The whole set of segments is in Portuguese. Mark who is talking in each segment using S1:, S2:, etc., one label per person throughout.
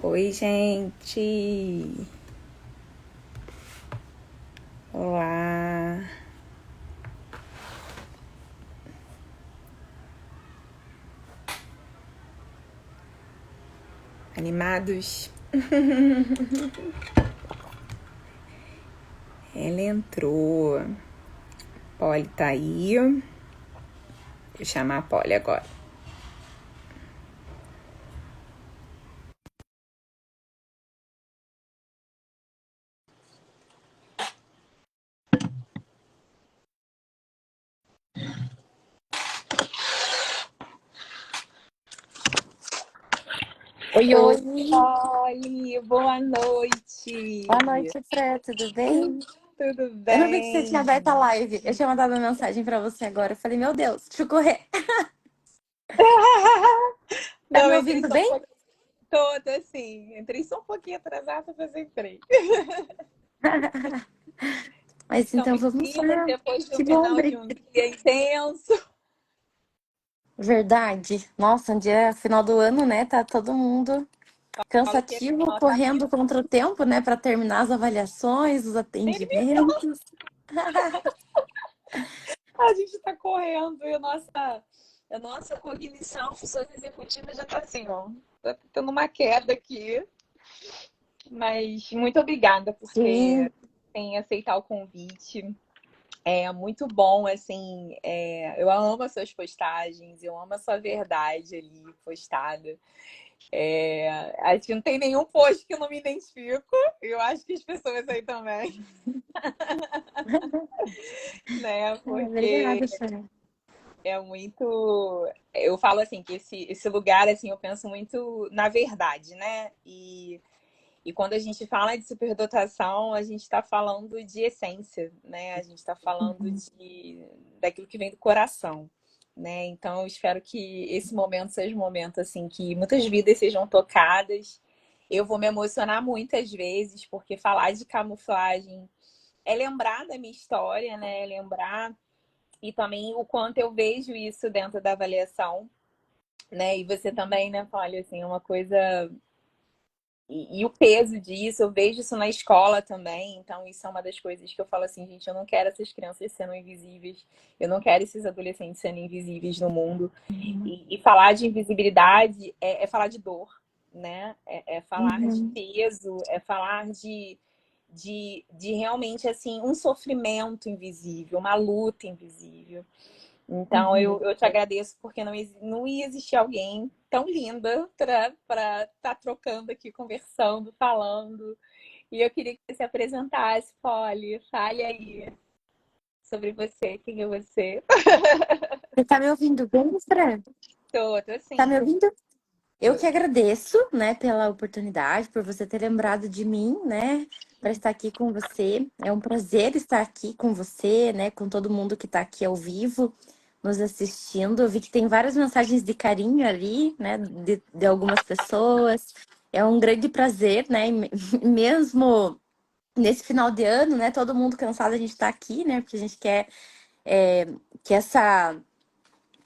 S1: Oi, gente. Olá. Animados? Ela entrou. Polly tá aí. Vou chamar a Polly agora.
S2: Oi,
S1: Oi,
S2: oi!
S1: Polly. Boa noite.
S2: Boa noite, Fran, tudo bem?
S1: Tudo
S2: Eu não vi que você tinha
S1: bem?
S2: aberto a live. Eu tinha mandado uma mensagem pra você agora. Eu falei, meu Deus, deixa eu correr. Tá
S1: Não,
S2: me
S1: entrei
S2: ouvindo
S1: só um
S2: bem?
S1: pouquinho. Toda assim. Entrei só um pouquinho atrasada, mas entrei.
S2: Mas então
S1: Estamos
S2: vamos
S1: firmes
S2: lá.
S1: depois do
S2: Que bom,
S1: final de um dia intenso.
S2: verdade. Nossa, um dia final do ano, né? Tá todo mundo
S1: Falo que assim,
S2: cansativo,
S1: nossa
S2: correndo
S1: vida.
S2: contra o tempo, né? Pra terminar as avaliações, os atendimentos.
S1: A gente está correndo e a nossa cognição, funções executivas já está assim, ó. Tá tendo uma queda aqui. Mas muito obrigada por
S2: Sim.
S1: ter aceitar o convite. É muito bom, assim. Eu amo as suas postagens, eu amo a sua verdade ali postada. Acho que não tem nenhum post que eu não me identifico. Eu acho que as pessoas aí também, né? Porque
S2: Obrigada, Fran.
S1: é muito. Eu falo assim que esse lugar, assim, eu penso muito na verdade, né? E quando a gente fala de superdotação, a gente está falando de essência, né? A gente está falando daquilo que vem do coração, né? Então, eu espero que esse momento seja um momento assim que muitas vidas sejam tocadas. Eu vou me emocionar muitas vezes, porque falar de camuflagem é lembrar da minha história, né? É lembrar e também o quanto eu vejo isso dentro da avaliação, né? E você também, né, Paulo, assim, é uma coisa e o peso disso, eu vejo isso na escola também. Então, isso é uma das coisas que eu falo assim, gente, eu não quero essas crianças sendo invisíveis, eu não quero esses adolescentes sendo invisíveis no mundo. E falar de invisibilidade é falar de dor, né? É falar de
S2: Uhum.
S1: peso, é falar de realmente assim um sofrimento invisível, uma luta invisível. Então,
S2: Uhum.
S1: eu te agradeço porque não ia existir alguém tão linda para estar trocando aqui, conversando, falando. E eu queria que você se apresentasse, Polly. Fale aí sobre você, quem é você.
S2: Você tá me ouvindo bem, Fran?
S1: Tô
S2: Tá me
S1: assim.
S2: ouvindo? Eu que agradeço, né, pela oportunidade, por você ter lembrado de mim, né, para estar aqui com você. É um prazer estar aqui com você, né, com todo mundo que está aqui ao vivo, nos assistindo. Eu vi que tem várias mensagens de carinho ali, né, de algumas pessoas. É um grande prazer, né, mesmo nesse final de ano, né, todo mundo cansado, a gente está aqui, né, porque a gente quer é, que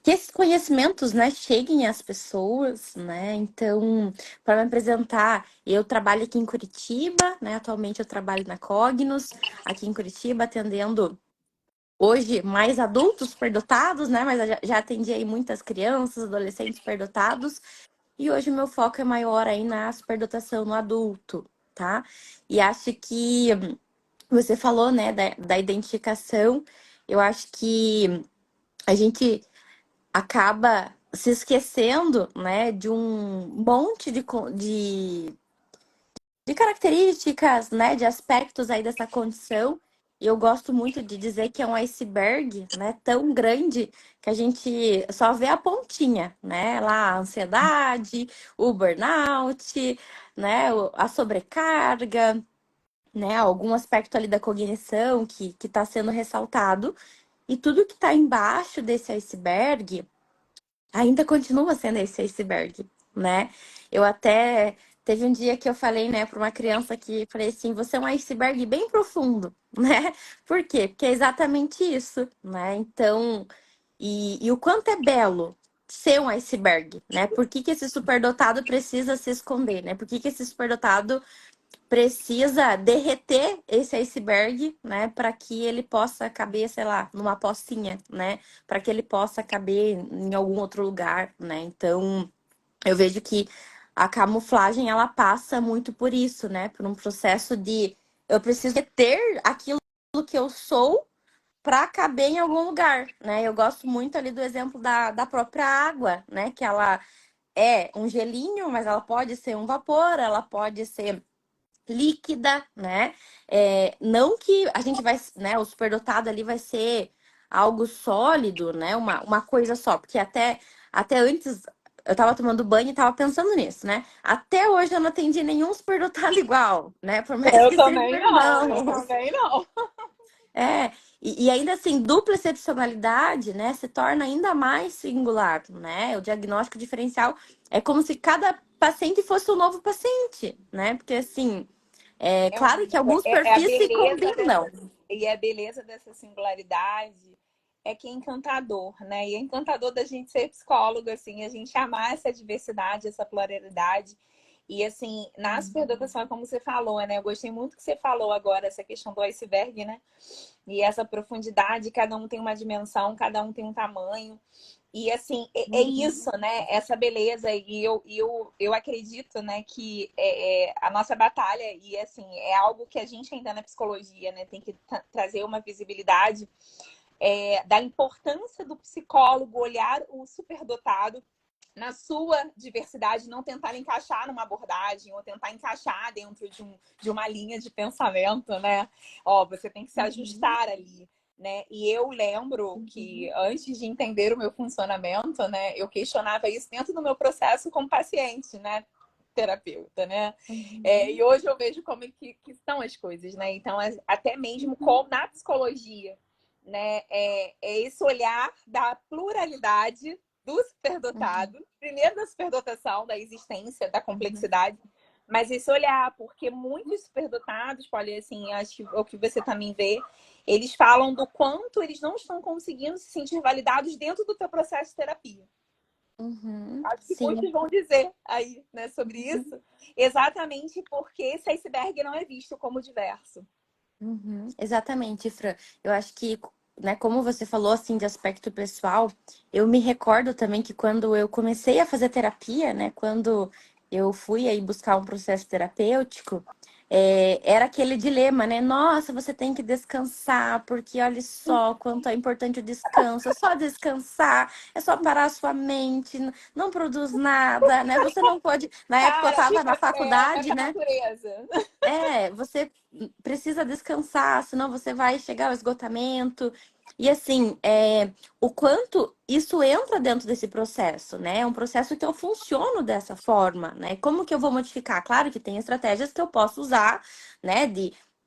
S2: que esses conhecimentos, né, cheguem às pessoas, né? Então, para me apresentar, eu trabalho aqui em Curitiba, né? Atualmente eu trabalho na Cognos, aqui em Curitiba, atendendo hoje mais adultos superdotados, né? Mas eu já atendi aí muitas crianças, adolescentes superdotados, e hoje o meu foco é maior aí na superdotação no adulto, tá? E acho que você falou, né, da identificação, eu acho que a gente acaba se esquecendo, né, de um monte de características, né, de aspectos aí dessa condição. E eu gosto muito de dizer que é um iceberg, né, tão grande que a gente só vê a pontinha, né, lá a ansiedade, o burnout, né, a sobrecarga, né, algum aspecto ali da cognição que está sendo ressaltado. E tudo que está embaixo desse iceberg ainda continua sendo esse iceberg, né? Eu até teve um dia que eu falei, né, para uma criança que falei assim, você é um iceberg bem profundo, né? Por quê? Porque é exatamente isso, né? Então, e o quanto é belo ser um iceberg, né? Por que que esse superdotado precisa se esconder, né? Por que que esse superdotado precisa derreter esse iceberg, né, para que ele possa caber, sei lá, numa pocinha, né, para que ele possa caber em algum outro lugar, né? Então, eu vejo que a camuflagem ela passa muito por isso, né, por um processo de eu preciso ter aquilo que eu sou para caber em algum lugar, né? Eu gosto muito ali do exemplo da própria água, né, que ela é um gelinho, mas ela pode ser um vapor, ela pode ser líquida, né? Não que a gente vai, né? O superdotado ali vai ser algo sólido, né? Uma coisa só, porque até antes eu tava tomando banho e tava pensando nisso, né? Até hoje eu não atendi nenhum superdotado igual, né? Por mais
S1: Eu
S2: que sejam
S1: também não, eu
S2: irmãos.
S1: também não.
S2: É, e ainda assim, dupla excepcionalidade, né, se torna ainda mais singular, né? O diagnóstico diferencial é como se cada paciente fosse um novo paciente, né? Porque assim, é
S1: É, um-
S2: claro que alguns
S1: a
S2: perfis se
S1: beleza
S2: combinam.
S1: e a beleza dessa singularidade é que é encantador, né? E é encantador da gente ser psicólogo, assim, a gente amar essa diversidade, essa pluralidade. E assim, na superdotação, como você falou, né? Eu gostei muito que você falou agora, essa questão do iceberg, né? E essa profundidade, cada um tem uma dimensão, cada um tem um tamanho. E assim, é isso, né? Essa beleza. E eu acredito, né, que a nossa batalha, e assim, é algo que a gente ainda na psicologia, né, tem que trazer uma visibilidade da importância do psicólogo olhar o superdotado na sua diversidade, não tentar encaixar numa abordagem ou tentar encaixar dentro de uma linha de pensamento, né? Ó, você tem que se ajustar ali, né? E eu lembro que antes de entender o meu funcionamento, né, eu questionava isso dentro do meu processo como paciente, né? Terapeuta, né? E hoje eu vejo como que estão as coisas, né? Então, até mesmo como na psicologia, né? É esse olhar da pluralidade do superdotado, primeiro da superdotação, da existência, da complexidade, mas esse olhar, porque muitos superdotados, pode assim, acho que o que você também vê, eles falam do quanto eles não estão conseguindo se sentir validados dentro do teu processo de terapia. Acho que
S2: Sim.
S1: muitos vão dizer aí, né, sobre isso, exatamente porque esse iceberg não é visto como diverso.
S2: Exatamente, Fran. Eu acho que, né, como você falou assim de aspecto pessoal, eu me recordo também que quando eu comecei a fazer terapia, né, quando eu fui aí buscar um processo terapêutico, era aquele dilema, né? Nossa, você tem que descansar, porque olha só quanto é importante o descanso. É só descansar, é só parar a sua mente, não produz nada, né? Você não pode. Na época eu
S1: Cara,
S2: estava na
S1: é
S2: faculdade,
S1: pra
S2: né?
S1: natureza.
S2: Você precisa descansar, senão você vai chegar ao esgotamento. E assim, o quanto isso entra dentro desse processo, né? É um processo que eu funciono dessa forma, né? Como que eu vou modificar? Claro que tem estratégias que eu posso usar, né?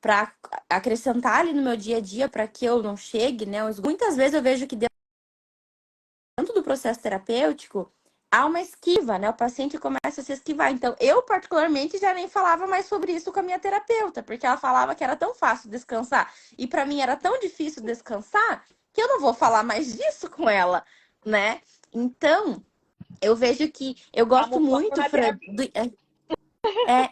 S2: Para acrescentar ali no meu dia a dia para que eu não chegue, né? Muitas vezes eu vejo que dentro do processo terapêutico, há uma esquiva, né? O paciente começa a se esquivar. Então, eu, particularmente, já nem falava mais sobre isso com a minha terapeuta, porque ela falava que era tão fácil descansar e para mim era tão difícil descansar que eu não vou falar mais disso com ela, né? Então, eu vejo que eu gosto
S1: Camuflando
S2: muito,
S1: na
S2: Fran,
S1: terapia.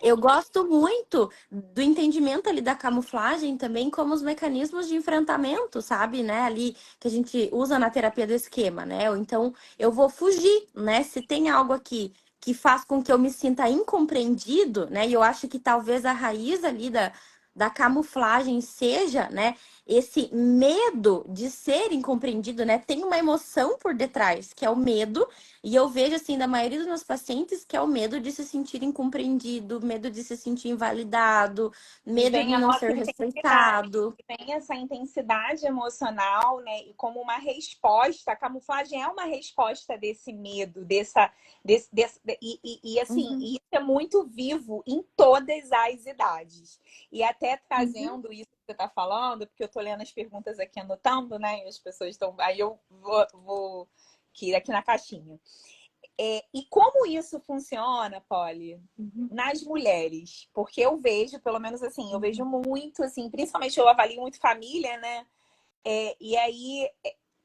S2: eu gosto muito do entendimento ali da camuflagem também como os mecanismos de enfrentamento, sabe, né? Ali que a gente usa na terapia do esquema, né? Ou então eu vou fugir, né? Se tem algo aqui que faz com que eu me sinta incompreendido, né? E eu acho que talvez a raiz ali da camuflagem seja, né? Esse medo de ser incompreendido, né? Tem uma emoção por detrás, que é o medo, e eu vejo, assim, da maioria dos meus pacientes, que é o medo de se sentir incompreendido, medo de se sentir invalidado,
S1: E
S2: medo
S1: vem
S2: de
S1: a
S2: não
S1: nossa
S2: ser
S1: intensidade,
S2: respeitado.
S1: vem essa intensidade emocional, né? E como uma resposta, a camuflagem é uma resposta desse medo, assim,
S2: Uhum,
S1: isso é muito vivo em todas as idades. E até
S2: uhum,
S1: trazendo isso que você está falando, porque eu estou lendo as perguntas aqui anotando, né? E as pessoas estão. Aí eu vou aqui na caixinha. E como isso funciona, Polly,
S2: uhum,
S1: nas mulheres? Porque eu vejo, pelo menos assim, eu vejo
S2: uhum,
S1: muito, assim, principalmente eu avalio muito família, né? E aí,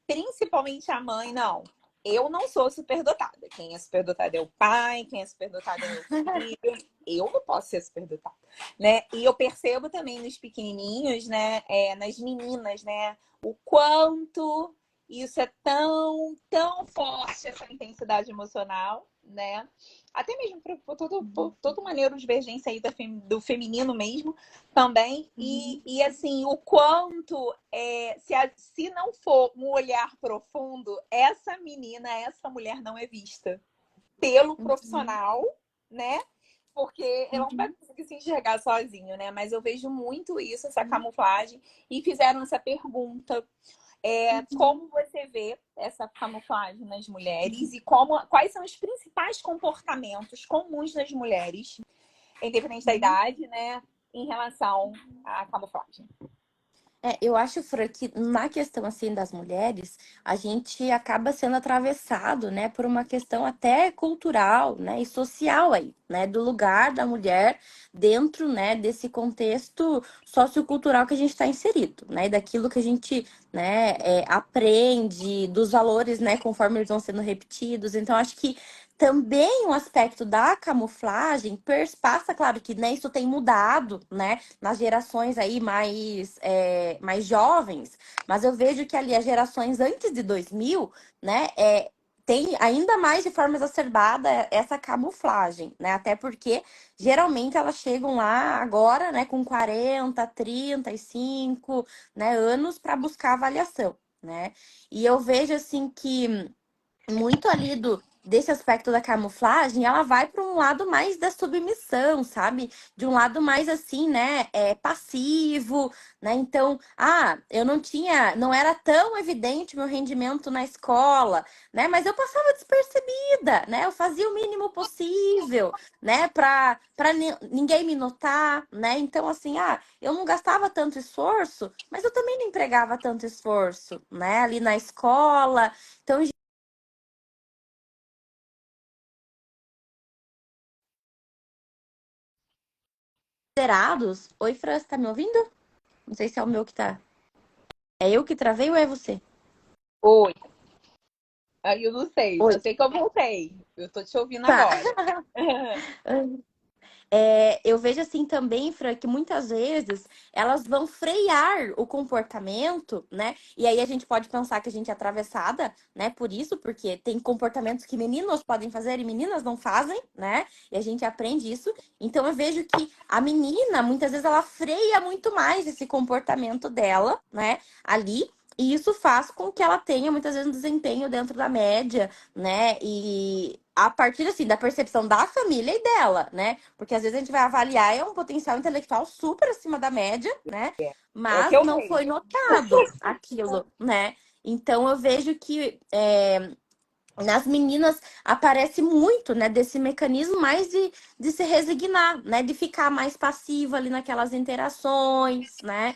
S1: principalmente a mãe, não. eu não sou superdotada. Quem é superdotado é o pai, quem é superdotado é meu filho. Eu não posso ser superdotada, né? E eu percebo também nos pequenininhos, né? Nas meninas, né? O quanto isso é tão forte, essa intensidade emocional, né? Até mesmo por todo maneiro divergência aí do feminino mesmo também. E assim, o quanto se não for um olhar profundo, essa menina, essa mulher não é vista pelo
S2: Uhum,
S1: profissional, né? Porque ela não vai
S2: uhum,
S1: conseguir se enxergar sozinho, né? Mas eu vejo muito isso, essa
S2: uhum,
S1: camuflagem, e fizeram essa pergunta.
S2: uhum,
S1: Como você vê essa camuflagem nas mulheres
S2: uhum,
S1: e quais são os principais comportamentos comuns das mulheres, independente da
S2: uhum.
S1: idade, né, em relação à camuflagem?
S2: Eu acho, Fran, que na questão assim das mulheres, a gente acaba sendo atravessado, né, por uma questão até cultural, né, e social aí, né, do lugar da mulher dentro, né, desse contexto sociocultural que a gente está inserido, né, e daquilo que a gente, né, aprende, dos valores, né, conforme eles vão sendo repetidos. Então, acho que também o aspecto da camuflagem perspassa, claro que né, isso tem mudado, né, nas gerações aí mais jovens, mas eu vejo que ali as gerações antes de 2000, né, tem ainda mais de forma exacerbada essa camuflagem, né, até porque geralmente elas chegam lá agora, né, com 40, 35, né, anos para buscar avaliação, né, e eu vejo assim que muito ali desse aspecto da camuflagem, ela vai para um lado mais da submissão, sabe? De um lado mais assim, né, passivo, né? Então, eu não era tão evidente meu rendimento na escola, né? Mas eu passava despercebida, né? Eu fazia o mínimo possível, né, para ninguém me notar, né? Então, assim, eu não gastava tanto esforço, mas eu também não empregava tanto esforço, né, ali na escola. Então, considerados. Oi, Fran, você tá me ouvindo? Não sei se é o meu que tá. É eu que travei ou é você?
S1: Oi, aí eu não sei,
S2: Oi.
S1: só sei que eu voltei. Eu tô te ouvindo
S2: Tá.
S1: agora.
S2: Eu vejo assim também, Fran, que muitas vezes elas vão frear o comportamento, né? E aí a gente pode pensar que a gente é atravessada, né? Por isso, porque tem comportamentos que meninos podem fazer e meninas não fazem, né? E a gente aprende isso. Então eu vejo que a menina, muitas vezes, ela freia muito mais esse comportamento dela, né? Ali. E isso faz com que ela tenha muitas vezes um desempenho dentro da média, né? E a partir assim da percepção da família e dela, né? Porque às vezes a gente vai avaliar um potencial intelectual super acima da média, né?
S1: É o que
S2: Mas
S1: eu
S2: não foi
S1: vejo.
S2: notado aquilo, né? Então eu vejo que nas meninas aparece muito, né, desse mecanismo mais de se resignar, né, de ficar mais passiva ali naquelas interações, né?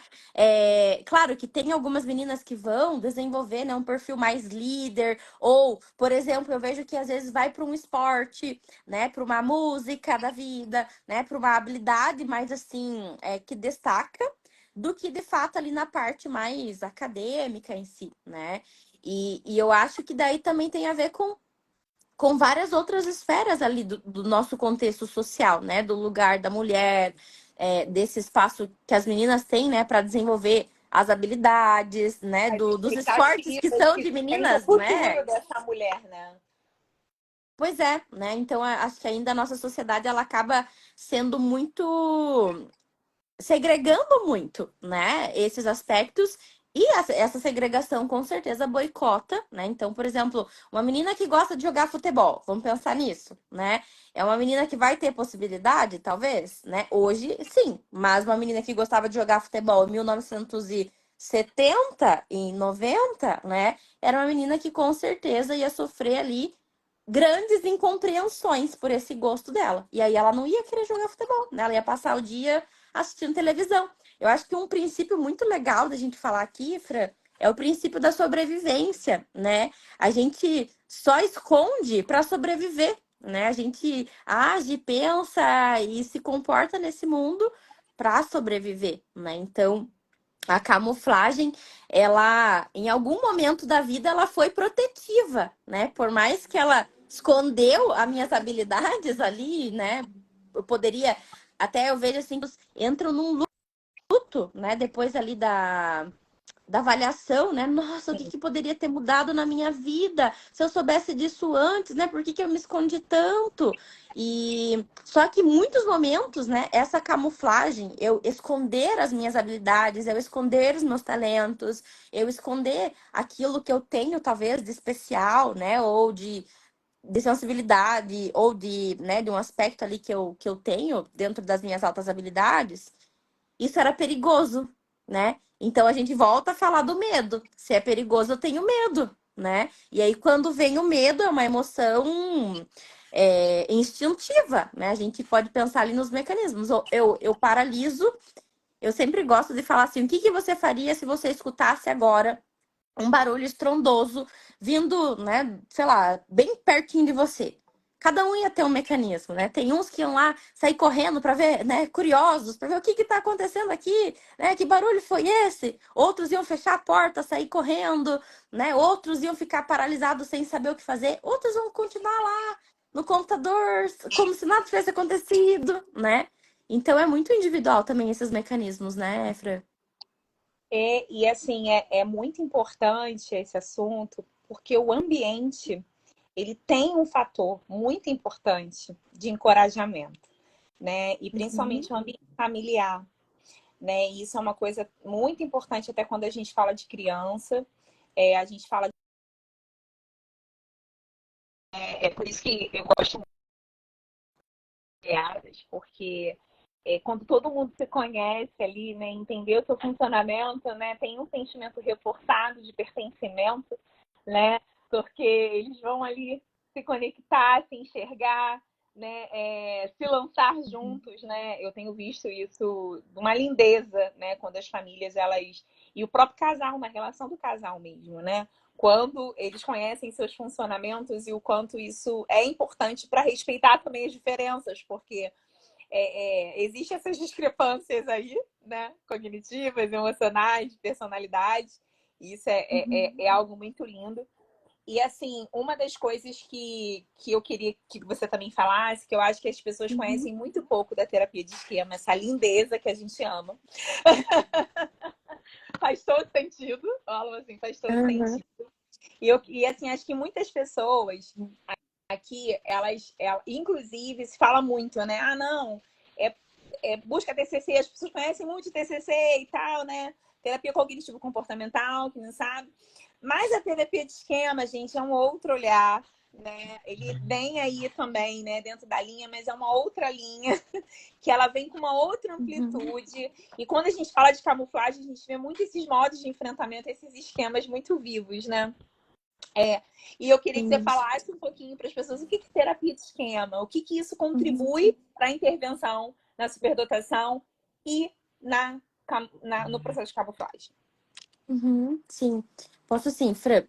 S2: Claro que tem algumas meninas que vão desenvolver, né, um perfil mais líder, ou, por exemplo, eu vejo que às vezes vai para um esporte, né, para uma música da vida, né, para uma habilidade mais assim, que destaca, do que de fato ali na parte mais acadêmica em si, né? E eu acho que daí também tem a ver com várias outras esferas ali do nosso contexto social, né? Do lugar da mulher, desse espaço que as meninas têm, né, para desenvolver as habilidades, né?
S1: As
S2: Dos esportes que
S1: expectativas
S2: são
S1: que
S2: de
S1: tem do
S2: meninas, né?
S1: futuro dessa mulher, né?
S2: Pois é, né? Então acho que ainda a nossa sociedade ela acaba sendo muito segregando muito, né, esses aspectos. E essa segregação com certeza boicota, né? Então, por exemplo, uma menina que gosta de jogar futebol, vamos pensar nisso, né? É uma menina que vai ter possibilidade, talvez, né? Hoje, sim, mas uma menina que gostava de jogar futebol em 1970 e 90, né? Era uma menina que com certeza ia sofrer ali grandes incompreensões por esse gosto dela. E aí ela não ia querer jogar futebol, né? Ela ia passar o dia assistindo televisão. Eu acho que um princípio muito legal da gente falar aqui, Fran, é o princípio da sobrevivência, né? A gente só esconde para sobreviver, né? A gente age, pensa e se comporta nesse mundo para sobreviver, né? Então, A camuflagem, ela, em algum momento da vida, ela foi protetiva, né? Por mais que ela escondeu as minhas habilidades ali, né? Eu poderia, até eu vejo assim, entram num luto, né? Depois ali da avaliação, né? Nossa, o que,
S1: Sim.
S2: que poderia ter mudado na minha vida se eu soubesse disso antes, né? Por que, que eu me escondi tanto? E só que em muitos momentos, né? Essa camuflagem, eu esconder as minhas habilidades, eu esconder os meus talentos, eu esconder aquilo que eu tenho, talvez, de especial, né? Ou de sensibilidade, ou de, né, de um aspecto ali que eu tenho dentro das minhas altas habilidades, isso era perigoso, né? Então a gente volta a falar do medo. Se é perigoso, eu tenho medo, né? E aí, quando vem o medo, é uma emoção instintiva, né? A gente pode pensar ali nos mecanismos. Eu paraliso, eu sempre gosto de falar assim: o que que você faria se você escutasse agora um barulho estrondoso vindo, né, sei lá, bem pertinho de você? Cada um ia ter um mecanismo, né? Tem uns que iam lá sair correndo para ver, né, curiosos, para ver o que está acontecendo aqui, né? Que barulho foi esse? Outros iam fechar a porta, sair correndo, né? Outros iam ficar paralisados sem saber o que fazer. Outros vão continuar lá no computador, como se nada tivesse acontecido, né? Então é muito individual também esses mecanismos, né, Fran?
S1: E assim, é muito importante esse assunto, porque o ambiente, ele tem um fator muito importante de encorajamento, né? E
S2: Uhum,
S1: principalmente o ambiente familiar, né? E isso é uma coisa muito importante até quando a gente fala de criança. A gente fala. É por isso que eu gosto muito de piadas, porque quando todo mundo se conhece ali, né, entender o seu funcionamento, né, tem um sentimento reforçado de pertencimento, né, porque eles vão ali se conectar, se enxergar, né, se lançar juntos, né. Eu tenho visto isso de uma lindeza, né, quando as famílias elas e o próprio casal, uma relação do casal mesmo, né, quando eles conhecem seus funcionamentos e o quanto isso é importante para respeitar também as diferenças, porque existem essas discrepâncias aí, né? Cognitivas, emocionais, de personalidade. E isso é algo muito lindo. E assim, uma das coisas que eu queria que você também falasse, que eu acho que as pessoas
S2: uhum,
S1: conhecem muito pouco da terapia de esquema, essa lindeza que a gente ama. Faz todo sentido, falo assim, faz todo
S2: uhum,
S1: sentido. E assim, acho que muitas pessoas aqui, elas, inclusive, se fala muito, né? Ah, não, é, busca TCC, as pessoas conhecem muito TCC e tal, né? Terapia cognitivo-comportamental, que não sabe. Mas a terapia de esquema, gente, é um outro olhar, né? Ele vem aí também, né, dentro da linha, mas é uma outra linha, que ela vem com uma outra
S2: uhum.
S1: amplitude. E quando a gente fala de camuflagem, a gente vê muito esses modos de enfrentamento, esses esquemas muito vivos, né? E eu queria que você
S2: Sim.
S1: falasse um pouquinho para as pessoas o que é terapia de esquema, o que isso
S2: Uhum.
S1: contribui para a intervenção na superdotação e no processo de camuflagem.
S2: Uhum, sim, posso sim, Fran.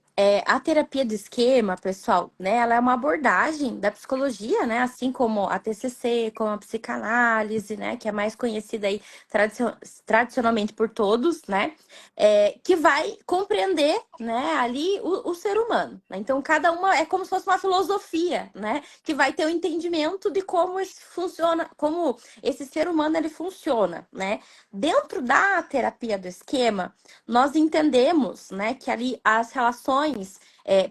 S2: A terapia de esquema, pessoal, né? Ela é uma abordagem da psicologia, né? Assim como a TCC, como a psicanálise, né? Que é mais conhecida aí tradicionalmente por todos, né? Que vai compreender, né? Ali o ser humano, né? Então, cada uma é como se fosse uma filosofia, né? Que vai ter o entendimento de como esse funciona, como esse ser humano ele funciona, né? Dentro da terapia do esquema nós entendemos, né, que ali as relações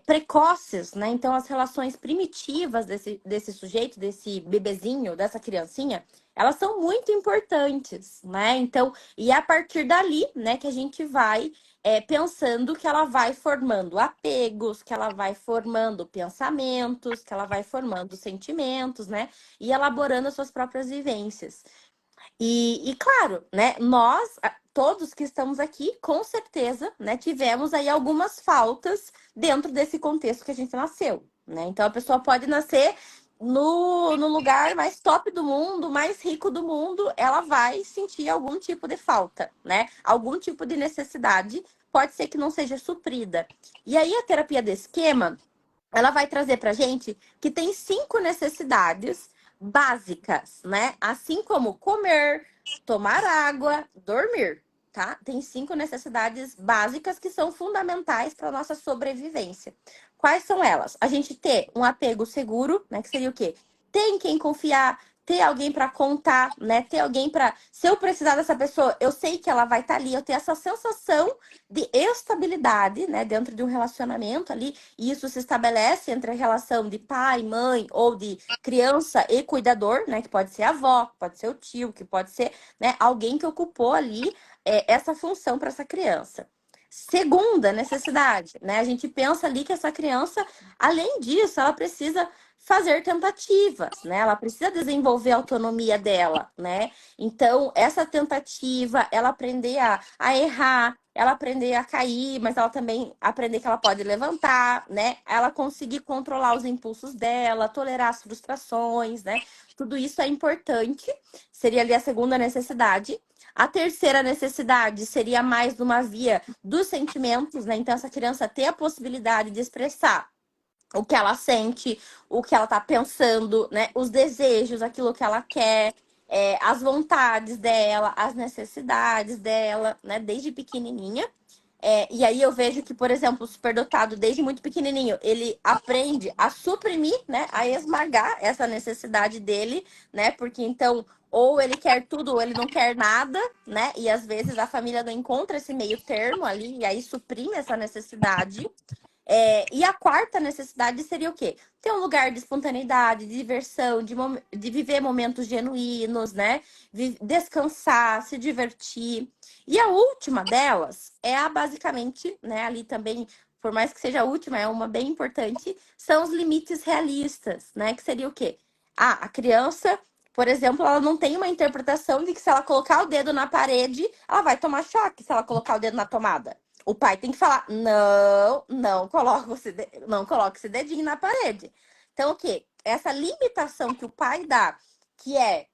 S2: precoces, né, então as relações primitivas desse sujeito, desse bebezinho, dessa criancinha, elas são muito importantes, né? Então, e é a partir dali, né, que a gente vai pensando que ela vai formando apegos, que ela vai formando pensamentos, que ela vai formando sentimentos, né? E elaborando as suas próprias vivências. E claro, né, nós, todos que estamos aqui, com certeza, né, tivemos aí algumas faltas dentro desse contexto que a gente nasceu, né? Então a pessoa pode nascer no lugar mais top do mundo, mais rico do mundo, ela vai sentir algum tipo de falta, né? Algum tipo de necessidade, pode ser que não seja suprida. E aí a terapia de esquema ela vai trazer para gente que tem 5 necessidades básicas, né? Assim como comer, tomar água, dormir. tá? Tem 5 necessidades básicas que são fundamentais para nossa sobrevivência. Quais são elas? A gente ter um apego seguro, né? Que seria o quê? Ter em quem confiar, ter alguém para contar, né? Ter alguém para, se eu precisar dessa pessoa, eu sei que ela vai estar ali, eu ter essa sensação de estabilidade, né, dentro de um relacionamento ali, e isso se estabelece entre a relação de pai, mãe ou de criança e cuidador, né, que pode ser a avó, que pode ser o tio, que pode ser, né, alguém que ocupou ali essa função para essa criança. Segunda necessidade, né? A gente pensa ali que essa criança, além disso, ela precisa fazer tentativas, né? Ela precisa desenvolver a autonomia dela, né? Então, essa tentativa, ela aprender a errar, ela aprender a cair, mas ela também aprender que ela pode levantar, né? Ela conseguir controlar os impulsos dela, tolerar as frustrações, né? Tudo isso é importante. Seria ali a segunda necessidade. A terceira necessidade seria mais numa via dos sentimentos, né? Então, essa criança ter a possibilidade de expressar o que ela sente, o que ela tá pensando, né? Os desejos, aquilo que ela quer, as vontades dela, as necessidades dela, né? Desde pequenininha. E aí eu vejo que, por exemplo, o superdotado, desde muito pequenininho, ele aprende a suprimir, né? A esmagar essa necessidade dele, né? Porque então, ou ele quer tudo ou ele não quer nada, né? E às vezes a família não encontra esse meio termo ali, e aí suprime essa necessidade. E a quarta necessidade seria o quê? Ter um lugar de espontaneidade, de diversão, de viver momentos genuínos, né? Descansar, se divertir. E a última delas é a basicamente, né? Ali também, por mais que seja a última, é uma bem importante, são os limites realistas, né? Que seria o quê? A criança, por exemplo, ela não tem uma interpretação de que se ela colocar o dedo na parede, ela vai tomar choque se ela colocar o dedo na tomada. O pai tem que falar: não, não coloque esse dedinho na parede. Então, o quê? Essa limitação que o pai dá, que é,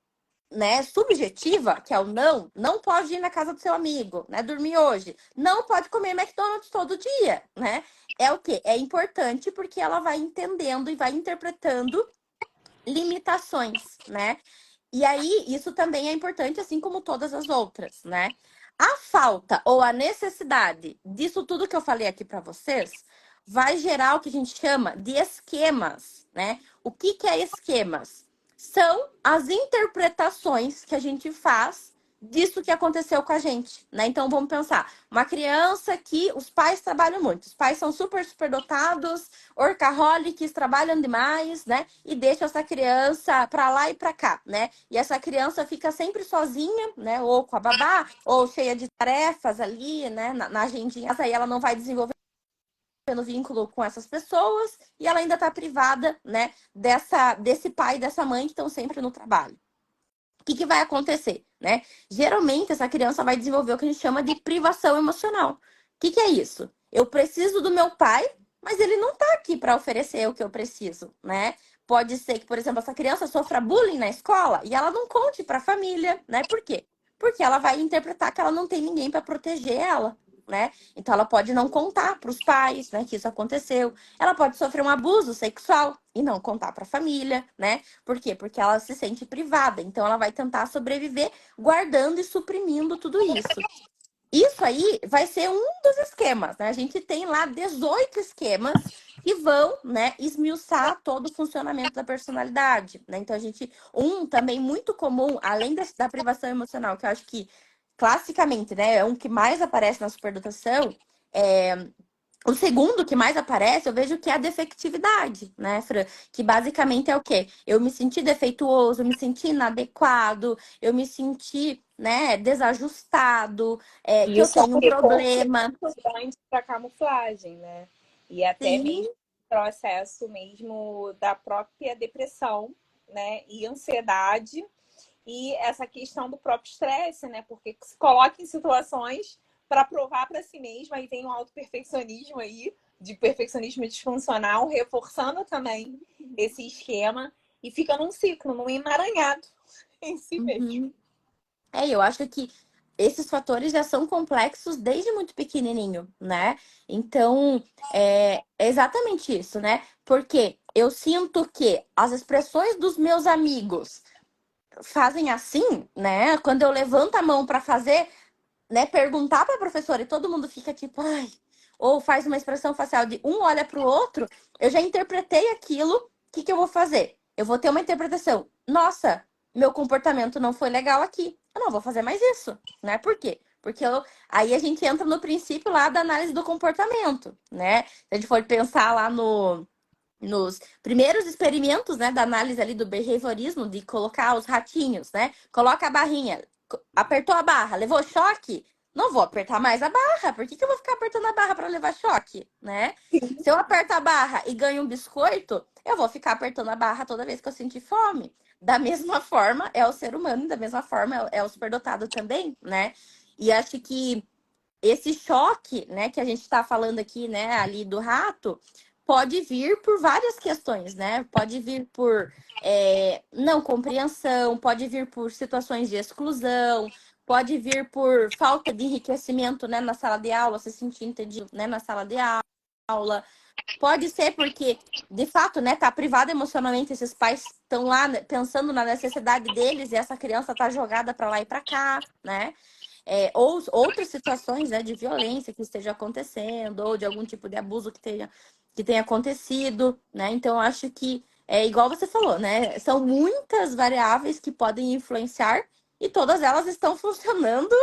S2: né, subjetiva, que é o não, não pode ir na casa do seu amigo, né, dormir hoje, não pode comer McDonald's todo dia, né? É o quê? É importante porque ela vai entendendo e vai interpretando limitações, né? E aí, isso também é importante, assim como todas as outras, né? A falta ou a necessidade disso tudo que eu falei aqui para vocês vai gerar o que a gente chama de esquemas, né? O que que é esquemas? São as interpretações que a gente faz disso que aconteceu com a gente, né? Então vamos pensar, uma criança que os pais trabalham muito, os pais são super dotados, workaholics, trabalham demais, né? E deixam essa criança para lá e para cá, né? E essa criança fica sempre sozinha, né? Ou com a babá, ou cheia de tarefas ali, né? Na agendinha, aí ela não vai desenvolver no vínculo com essas pessoas e ela ainda está privada, né? Desse pai e dessa mãe que estão sempre no trabalho. O que vai acontecer, né? Geralmente essa criança vai desenvolver o que a gente chama de privação emocional. O que é isso? Eu preciso do meu pai, mas ele não tá aqui para oferecer o que eu preciso, né? Pode ser que, por exemplo, essa criança sofra bullying na escola e ela não conte para a família, né? Por quê? Porque ela vai interpretar que ela não tem ninguém para proteger ela, né? Então ela pode não contar para os pais, né, que isso aconteceu. Ela pode sofrer um abuso sexual e não contar para a família, né? Por quê? Porque ela se sente privada. Então, ela vai tentar sobreviver guardando e suprimindo tudo isso. Isso aí vai ser um dos esquemas, né? A gente tem lá 18 esquemas que vão, né, esmiuçar todo o funcionamento da personalidade, né? Então, também muito comum, além da privação emocional, que eu acho que, classicamente, né, é um que mais aparece na superdotação, o segundo que mais aparece, eu vejo que é a defectividade, né, Fran? Que basicamente é o quê? Eu me senti defeituoso, eu me senti inadequado, eu me senti, né, desajustado,
S1: E
S2: que eu
S1: isso é
S2: tenho
S1: um
S2: um
S1: recurso
S2: problema.
S1: muito grande para camuflagem, né? E até
S2: Sim,
S1: mesmo processo mesmo da própria depressão, né? E ansiedade e essa questão do próprio estresse, né? Porque se coloca em situações para provar para si mesma e vem um autoperfeccionismo aí, de perfeccionismo disfuncional, reforçando também esse esquema e fica num ciclo, num emaranhado em si mesmo.
S2: uhum. Eu acho que esses fatores já são complexos desde muito pequenininho, né? Então, é exatamente isso, né? Porque eu sinto que as expressões dos meus amigos fazem assim, né? Quando eu levanto a mão para fazer, né, perguntar para a professora e todo mundo fica tipo, ai, ou faz uma expressão facial de um olha para o outro, eu já interpretei aquilo, o que que eu vou fazer? Eu vou ter uma interpretação. Nossa, meu comportamento não foi legal aqui. Eu não vou fazer mais isso, né? Por quê? Porque aí a gente entra no princípio lá da análise do comportamento, né? Se a gente for pensar lá nos primeiros experimentos, né, da análise ali do behaviorismo, de colocar os ratinhos, né? Coloca a barrinha, apertou a barra, levou choque, não vou apertar mais a barra. Por que que eu vou ficar apertando a barra para levar choque, né? Se eu aperto a barra e ganho um biscoito, eu vou ficar apertando a barra toda vez que eu sentir fome. Da mesma forma, é o ser humano, da mesma forma, é o superdotado também, né? E acho que esse choque, né, que a gente está falando aqui, né, ali do rato, pode vir por várias questões, né? Pode vir por não compreensão, pode vir por situações de exclusão, pode vir por falta de enriquecimento, né, na sala de aula, se sentir entendido, né, na sala de aula. Pode ser porque, de fato, né, tá privado emocionalmente, esses pais estão lá, né, pensando na necessidade deles e essa criança tá jogada para lá e para cá, né? Ou outras situações, né, de violência que esteja acontecendo, ou de algum tipo de abuso que tenha acontecido, né? Então, eu acho que é igual você falou, né? São muitas variáveis que podem influenciar e todas elas estão funcionando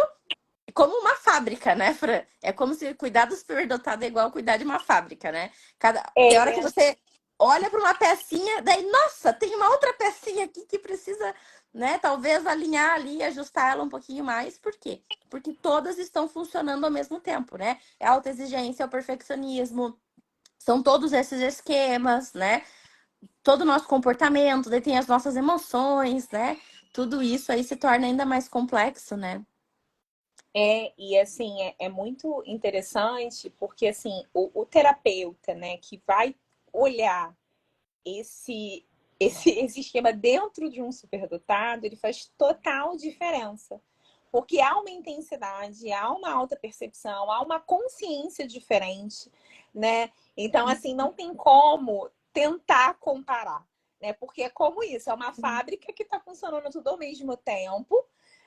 S2: como uma fábrica, né, Fran? É como se cuidar do superdotado é igual cuidar de uma fábrica, né? Tem hora que
S1: É,
S2: você olha para uma pecinha, daí, nossa, tem uma outra pecinha aqui que precisa, né, talvez alinhar ali, ajustar ela um pouquinho mais. Por quê? Porque todas estão funcionando ao mesmo tempo, né? É a alta exigência, é o perfeccionismo, são todos esses esquemas, né? Todo o nosso comportamento, daí tem as nossas emoções, né? Tudo isso aí se torna ainda mais complexo, né?
S1: e assim, é muito interessante, porque assim, o terapeuta, né, que vai olhar esse, esse esquema dentro de um superdotado, ele faz total diferença. Porque há uma intensidade, há uma alta percepção, há uma consciência diferente, né? Então, assim, não tem como tentar comparar, né? Porque é como isso, é uma fábrica que está funcionando tudo ao mesmo tempo,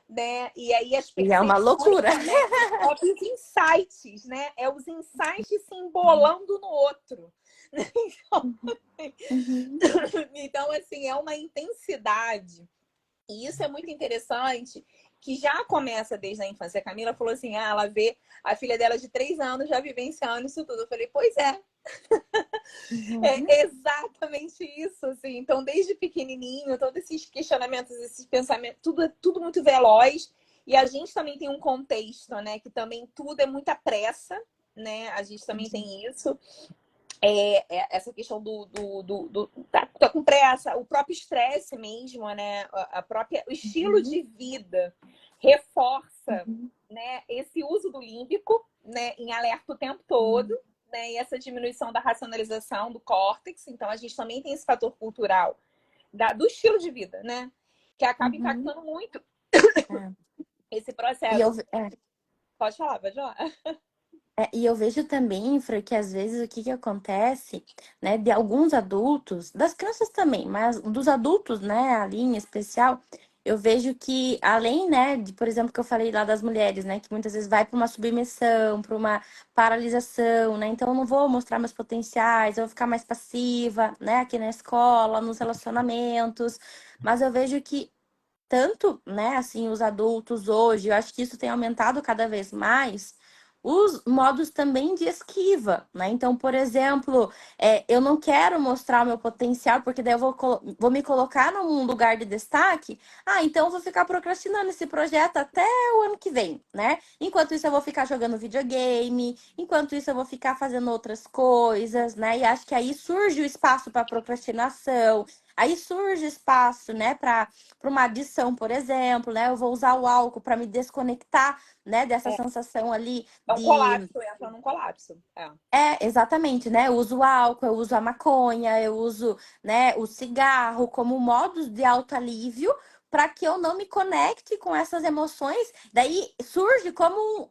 S1: né? E aí as
S2: E é uma
S1: percepções
S2: loucura.
S1: conectam, é os insights, né? É os insights se embolando no outro. Então,
S2: Uhum.
S1: então, assim, é uma intensidade. E isso é muito interessante, que já começa desde a infância. A Camila falou assim: ah, ela vê a filha dela de 3 anos já vivenciando isso tudo. Eu falei, pois
S2: Uhum.
S1: é exatamente isso. Assim. Então, desde pequenininho, todos esses questionamentos, esses pensamentos, tudo muito veloz. E a gente também tem um contexto, né? Que também tudo é muita pressa, né? A gente também tem isso. Essa questão tá com pressa, o próprio estresse mesmo, né? O estilo
S2: Uhum.
S1: de vida reforça,
S2: Uhum.
S1: né? Esse uso do límbico, né? Em alerta o tempo todo,
S2: Uhum.
S1: né? E essa diminuição da racionalização do córtex. Então, a gente também tem esse fator cultural do estilo de vida, né? Que acaba
S2: Uhum.
S1: impactando muito
S2: É.
S1: esse
S2: E eu,
S1: processo. Pode falar, pode falar.
S2: e eu vejo também, Fran, que às vezes o que que acontece, né, de alguns adultos, das crianças também, mas dos adultos, né, ali em especial, eu vejo que além, né, de, por exemplo, que eu falei lá das mulheres, né, que muitas vezes vai para uma submissão, para uma paralisação, né, então eu não vou mostrar meus potenciais, eu vou ficar mais passiva, né, aqui na escola, nos relacionamentos, mas eu vejo que tanto, né, assim, os adultos hoje, eu acho que isso tem aumentado cada vez mais, os modos também de esquiva, né? Então, por exemplo, eu não quero mostrar o meu potencial, porque daí eu vou me colocar num lugar de destaque. Ah, então eu vou ficar procrastinando esse projeto até o ano que vem, né? Enquanto isso, eu vou ficar jogando videogame, enquanto isso, eu vou ficar fazendo outras coisas, né? E acho que aí surge o espaço para procrastinação, aí surge espaço, né, para uma adição, por exemplo, né? Eu vou usar o álcool para me desconectar, né, dessa
S1: É,
S2: sensação ali
S1: é um
S2: de.
S1: colapso, entra num colapso.
S2: Exatamente, né? Eu uso o álcool, eu uso a maconha, eu uso, né, o cigarro como modos de autoalívio para que eu não me conecte com essas emoções. Daí surge como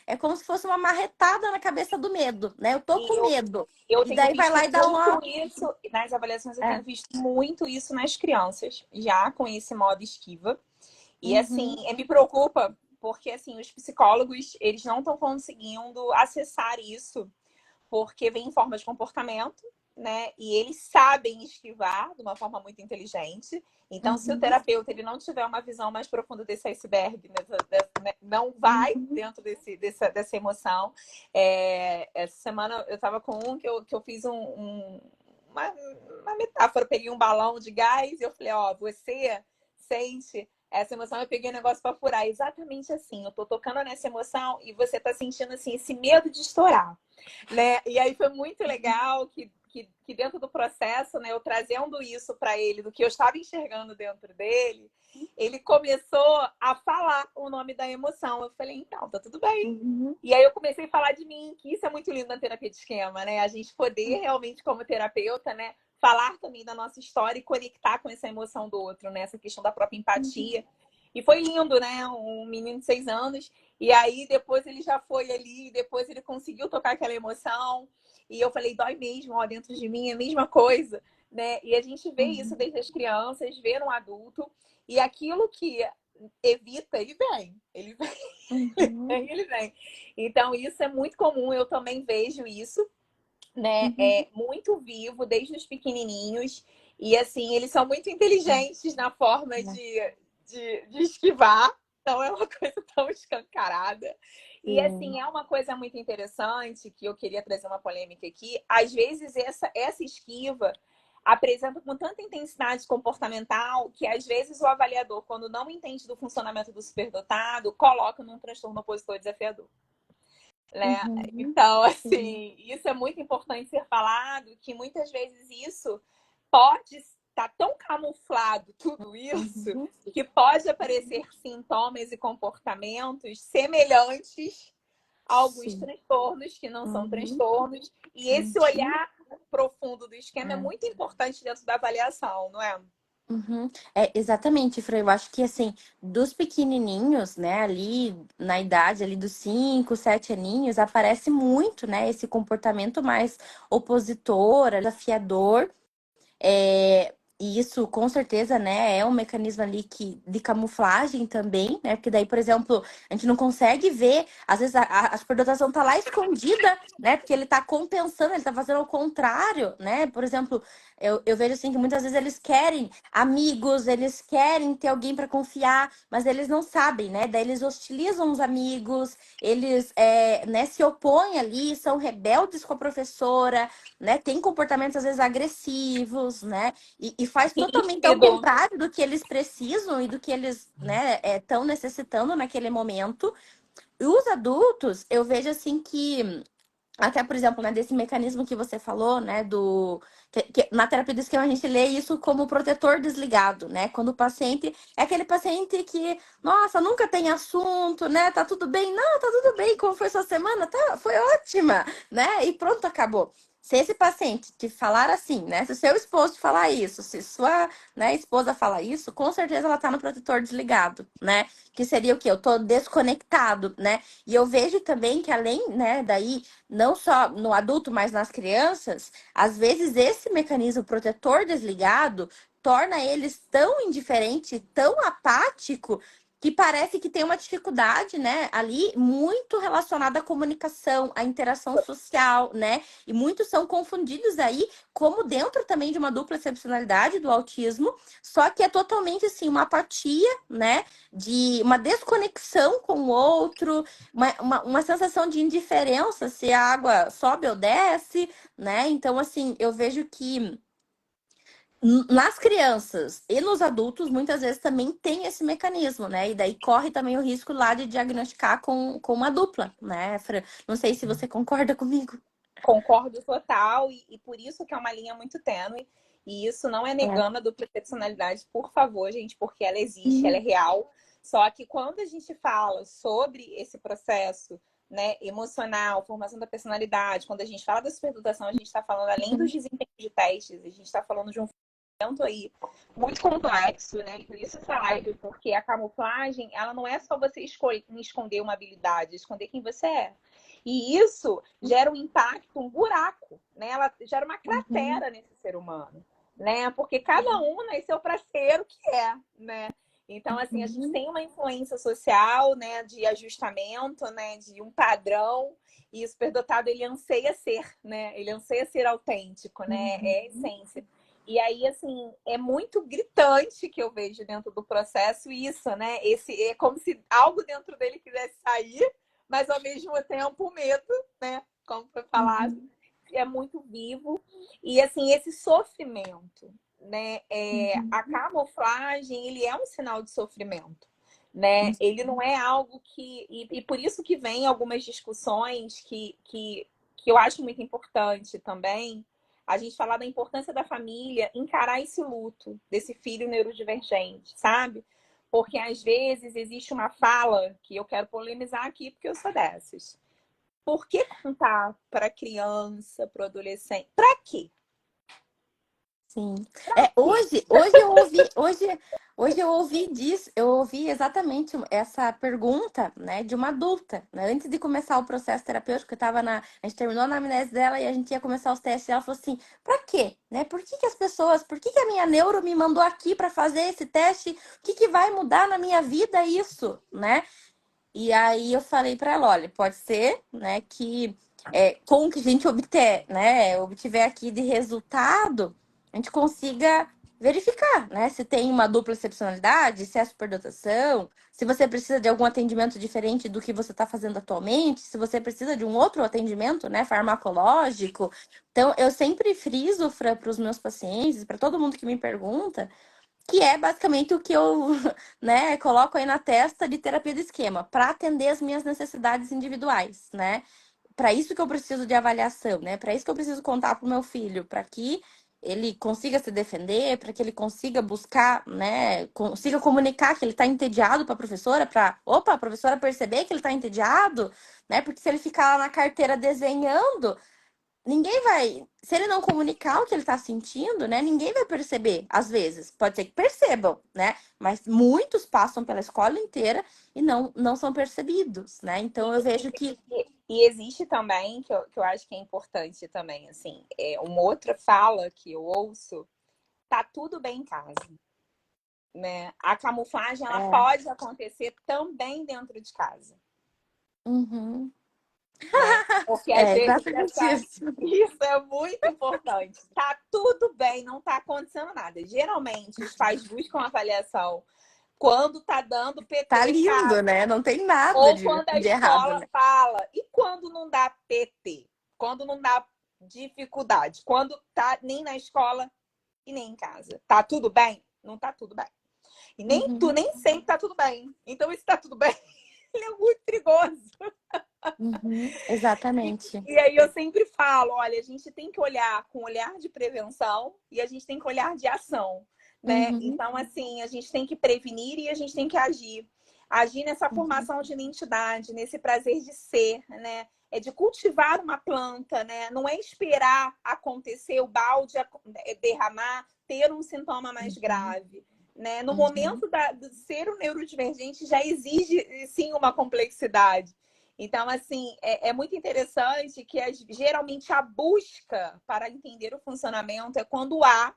S2: é como se fosse uma marretada na cabeça do medo, né? Eu tô
S1: E
S2: com medo.
S1: eu
S2: E
S1: tenho
S2: daí vai
S1: visto
S2: lá e dá
S1: muito
S2: uma.
S1: isso, nas avaliações eu tenho
S2: É.
S1: visto muito isso nas crianças, já com esse modo esquiva. E assim,
S2: Uhum.
S1: me preocupa, porque assim, os psicólogos, eles não estão conseguindo acessar isso, porque vem em forma de comportamento, né? E eles sabem esquivar de uma forma muito inteligente. Então, se o terapeuta ele não tiver uma visão mais profunda desse iceberg, né, não vai dentro dessa emoção. Essa semana eu estava com um que eu fiz uma metáfora. Eu peguei um balão de gás e eu falei, ó, você sente essa emoção, eu peguei um negócio para furar. Exatamente assim, eu tô tocando nessa emoção e você tá sentindo assim esse medo de estourar, né? E aí foi muito legal que dentro do processo, né, eu trazendo isso para ele, do que eu estava enxergando dentro dele, ele começou a falar o nome da emoção. Eu falei, então, tá tudo bem. E aí eu comecei a falar de mim, que isso é muito lindo na terapia de esquema, né? A gente poder realmente, como terapeuta, né, falar também da nossa história e conectar com essa emoção do outro, né? Essa questão da própria empatia. E foi lindo, né? Um menino de 6 anos. E aí depois ele já foi ali, depois ele conseguiu tocar aquela emoção. E eu falei, dói mesmo, ó, dentro de mim é a mesma coisa, né? E a gente vê isso desde as crianças, vê no adulto. E aquilo que evita, ele vem. Ele vem, ele vem. Então, isso é muito comum, eu também vejo isso, né? É muito vivo desde os pequenininhos. E assim, eles são muito inteligentes na forma de esquivar. Não é uma coisa tão escancarada. E assim, é uma coisa muito interessante que eu queria trazer uma polêmica aqui. Às vezes, essa esquiva apresenta com tanta intensidade comportamental que às vezes o avaliador, quando não entende do funcionamento do superdotado, coloca num transtorno opositor desafiador. Né? Então, assim, isso é muito importante ser falado, que muitas vezes isso pode estar tão camuflado, tudo isso, que pode aparecer sintomas e comportamentos semelhantes a alguns transtornos que não são transtornos. E esse olhar profundo do esquema é muito importante dentro da avaliação, não é?
S2: É, exatamente, Fran. Eu acho que, assim, dos pequenininhos, né, ali na idade ali dos 5, 7 aninhos, aparece muito, né, esse comportamento mais opositor, desafiador. E isso, com certeza, né, é um mecanismo ali de camuflagem também, né? Porque daí, por exemplo, a gente não consegue ver, às vezes a superdotação tá lá escondida, né? Porque ele tá compensando, ele tá fazendo o contrário, né? Por exemplo, eu vejo assim que muitas vezes eles querem amigos, eles querem ter alguém para confiar, mas eles não sabem, né? Daí eles hostilizam os amigos, eles né, se opõem ali, são rebeldes com a professora, né? Tem comportamentos às vezes agressivos, né? E faz totalmente ao
S1: Rígido.
S2: contrário do que eles precisam e do que eles, né, estão necessitando naquele momento. E os adultos, eu vejo assim que até, por exemplo, né, desse mecanismo que você falou, né, que na terapia do esquema a gente lê isso como protetor desligado, né? Quando o paciente é aquele paciente que, nossa, nunca tem assunto, né? Tá tudo bem? Não, tá tudo bem. Como foi sua semana? Tá, foi ótima, né? E pronto, acabou. Se esse paciente te falar assim, né? Se o seu esposo te falar isso, se sua, né, esposa falar isso, com certeza ela tá no protetor desligado, né? Que seria o quê? Eu tô desconectado, né? E eu vejo também que além, né, daí não só no adulto, mas nas crianças, às vezes esse mecanismo protetor desligado torna eles tão indiferente, tão apático, que parece que tem uma dificuldade, né, ali muito relacionada à comunicação, à interação social, né? E muitos são confundidos aí como dentro também de uma dupla excepcionalidade do autismo, só que é totalmente assim uma apatia, né, de uma desconexão com o outro, uma sensação de indiferença se a água sobe ou desce, né? Então, assim, eu vejo que nas crianças e nos adultos, muitas vezes também tem esse mecanismo, né? E daí corre também o risco lá de diagnosticar com uma dupla, né, Fran? Não sei se você concorda comigo.
S1: Concordo total, e por isso que é uma linha muito tênue. E isso não é
S2: É.
S1: negando a dupla personalidade, por favor, gente, porque ela existe, ela é real. Só que quando a gente fala sobre esse processo, né, emocional, formação da personalidade, quando a gente fala da superdotação, a gente está falando além dos desempenhos de testes, a gente está falando de um funcionamento aí muito complexo, né? Por isso essa live, porque a camuflagem, ela não é só você esconder uma habilidade, esconder quem você é. E isso gera um impacto, um buraco, né? Ela gera uma cratera nesse ser humano, né? Porque cada um nasceu para ser o que é, né? Então, assim, a gente
S2: Uhum.
S1: tem uma influência social, né, de ajustamento, né, de um padrão, e o superdotado, ele anseia ser, né, ele anseia ser autêntico, né, é a
S2: Uhum.
S1: essência. E aí, assim, é muito gritante que eu vejo dentro do processo isso, né, é como se algo dentro dele quisesse sair, mas ao mesmo tempo o medo, né, como foi falado,
S2: Uhum.
S1: é muito vivo. E, assim, esse sofrimento, né? A
S2: Uhum.
S1: camuflagem, ele é um sinal de sofrimento, né? Ele não é algo que... E por isso que vem algumas discussões que eu acho muito importante também, a gente falar da importância da família encarar esse luto desse filho neurodivergente, sabe? Porque às vezes existe uma fala que eu quero polemizar aqui, porque eu sou dessas. Por que contar para criança, para adolescente? Para quê?
S2: Sim.
S1: Para quê?
S2: Hoje eu ouvi disso, eu ouvi exatamente essa pergunta, né, de uma adulta, né? Antes de começar o processo terapêutico, a gente terminou a anamnese dela e a gente ia começar os testes, e ela falou assim: "Pra quê? Né? Por que que a minha neuro me mandou aqui para fazer esse teste? O que que vai mudar na minha vida isso, né?" E aí eu falei para ela, olha, pode ser, né, que com o que a gente obtiver aqui de resultado, a gente consiga verificar, né, se tem uma dupla excepcionalidade, se é superdotação, se você precisa de algum atendimento diferente do que você está fazendo atualmente, se você precisa de um outro atendimento, né, farmacológico. Então, eu sempre friso para os meus pacientes, para todo mundo que me pergunta, que é basicamente o que eu, né, coloco aí na testa de terapia de esquema, para atender as minhas necessidades individuais, né? Para isso que eu preciso de avaliação, né? Para isso que eu preciso contar para o meu filho, para que ele consiga se defender, para que ele consiga buscar, né, consiga comunicar que ele está entediado para a professora perceber que ele está entediado, né? Porque se ele ficar lá na carteira desenhando, ninguém vai. Se ele não comunicar o que ele tá sentindo, né? Ninguém vai perceber. Às vezes, pode ser que percebam, né? Mas muitos passam pela escola inteira e não são percebidos, né? Então eu vejo que.
S1: E existe também, que eu acho que é importante também, assim, uma outra fala que eu ouço, tá tudo bem em casa, né? A camuflagem, ela
S2: É.
S1: pode acontecer também dentro de casa,
S2: Uhum.
S1: né? Porque às
S2: É
S1: vezes
S2: exatamente isso.
S1: isso é muito importante. Tá tudo bem, não tá acontecendo nada. Geralmente, os pais buscam avaliação quando tá dando PT
S2: Tá
S1: em
S2: lindo,
S1: casa.
S2: né? Não tem nada
S1: Ou
S2: de,
S1: quando a
S2: de errado,
S1: escola
S2: né?
S1: fala. E quando não dá PT? Quando não dá dificuldade? Quando tá nem na escola e nem em casa? Tá tudo bem? Não tá tudo bem. E
S2: Uhum.
S1: nem sempre tá tudo bem. Então, isso tá tudo bem. Ele é muito perigoso.
S2: Uhum. Exatamente.
S1: E aí eu sempre falo, olha, a gente tem que olhar com olhar de prevenção e a gente tem que olhar de ação, né?
S2: Uhum.
S1: Então, assim, a gente tem que prevenir e a gente tem que agir. Agir nessa
S2: Uhum.
S1: formação de identidade, nesse prazer de ser, né? É de cultivar uma planta, né? Não é esperar acontecer o balde derramar, ter um sintoma mais
S2: Uhum.
S1: grave. Né? No
S2: Uhum.
S1: momento de ser um neurodivergente já exige, sim, uma complexidade. Então, assim, é muito interessante que geralmente a busca para entender o funcionamento é quando há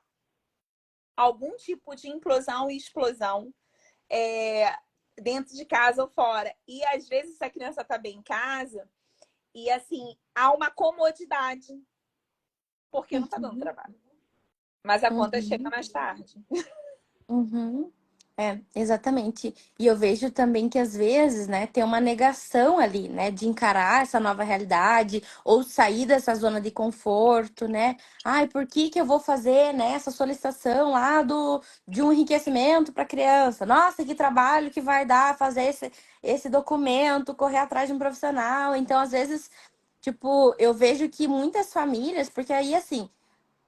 S1: algum tipo de implosão e explosão é, dentro de casa ou fora. E às vezes a criança está bem em casa e, assim, há uma comodidade, porque não está dando
S2: Uhum.
S1: trabalho. Mas a conta chega
S2: Uhum.
S1: mais tarde.
S2: Uhum. É, exatamente. E eu vejo também que às vezes, né, tem uma negação ali, né, de encarar essa nova realidade ou sair dessa zona de conforto, né? Ai, por que que eu vou fazer, né, essa solicitação lá de um enriquecimento para criança? Nossa, que trabalho que vai dar fazer esse documento, correr atrás de um profissional. Então, às vezes, tipo, eu vejo que muitas famílias, porque aí assim,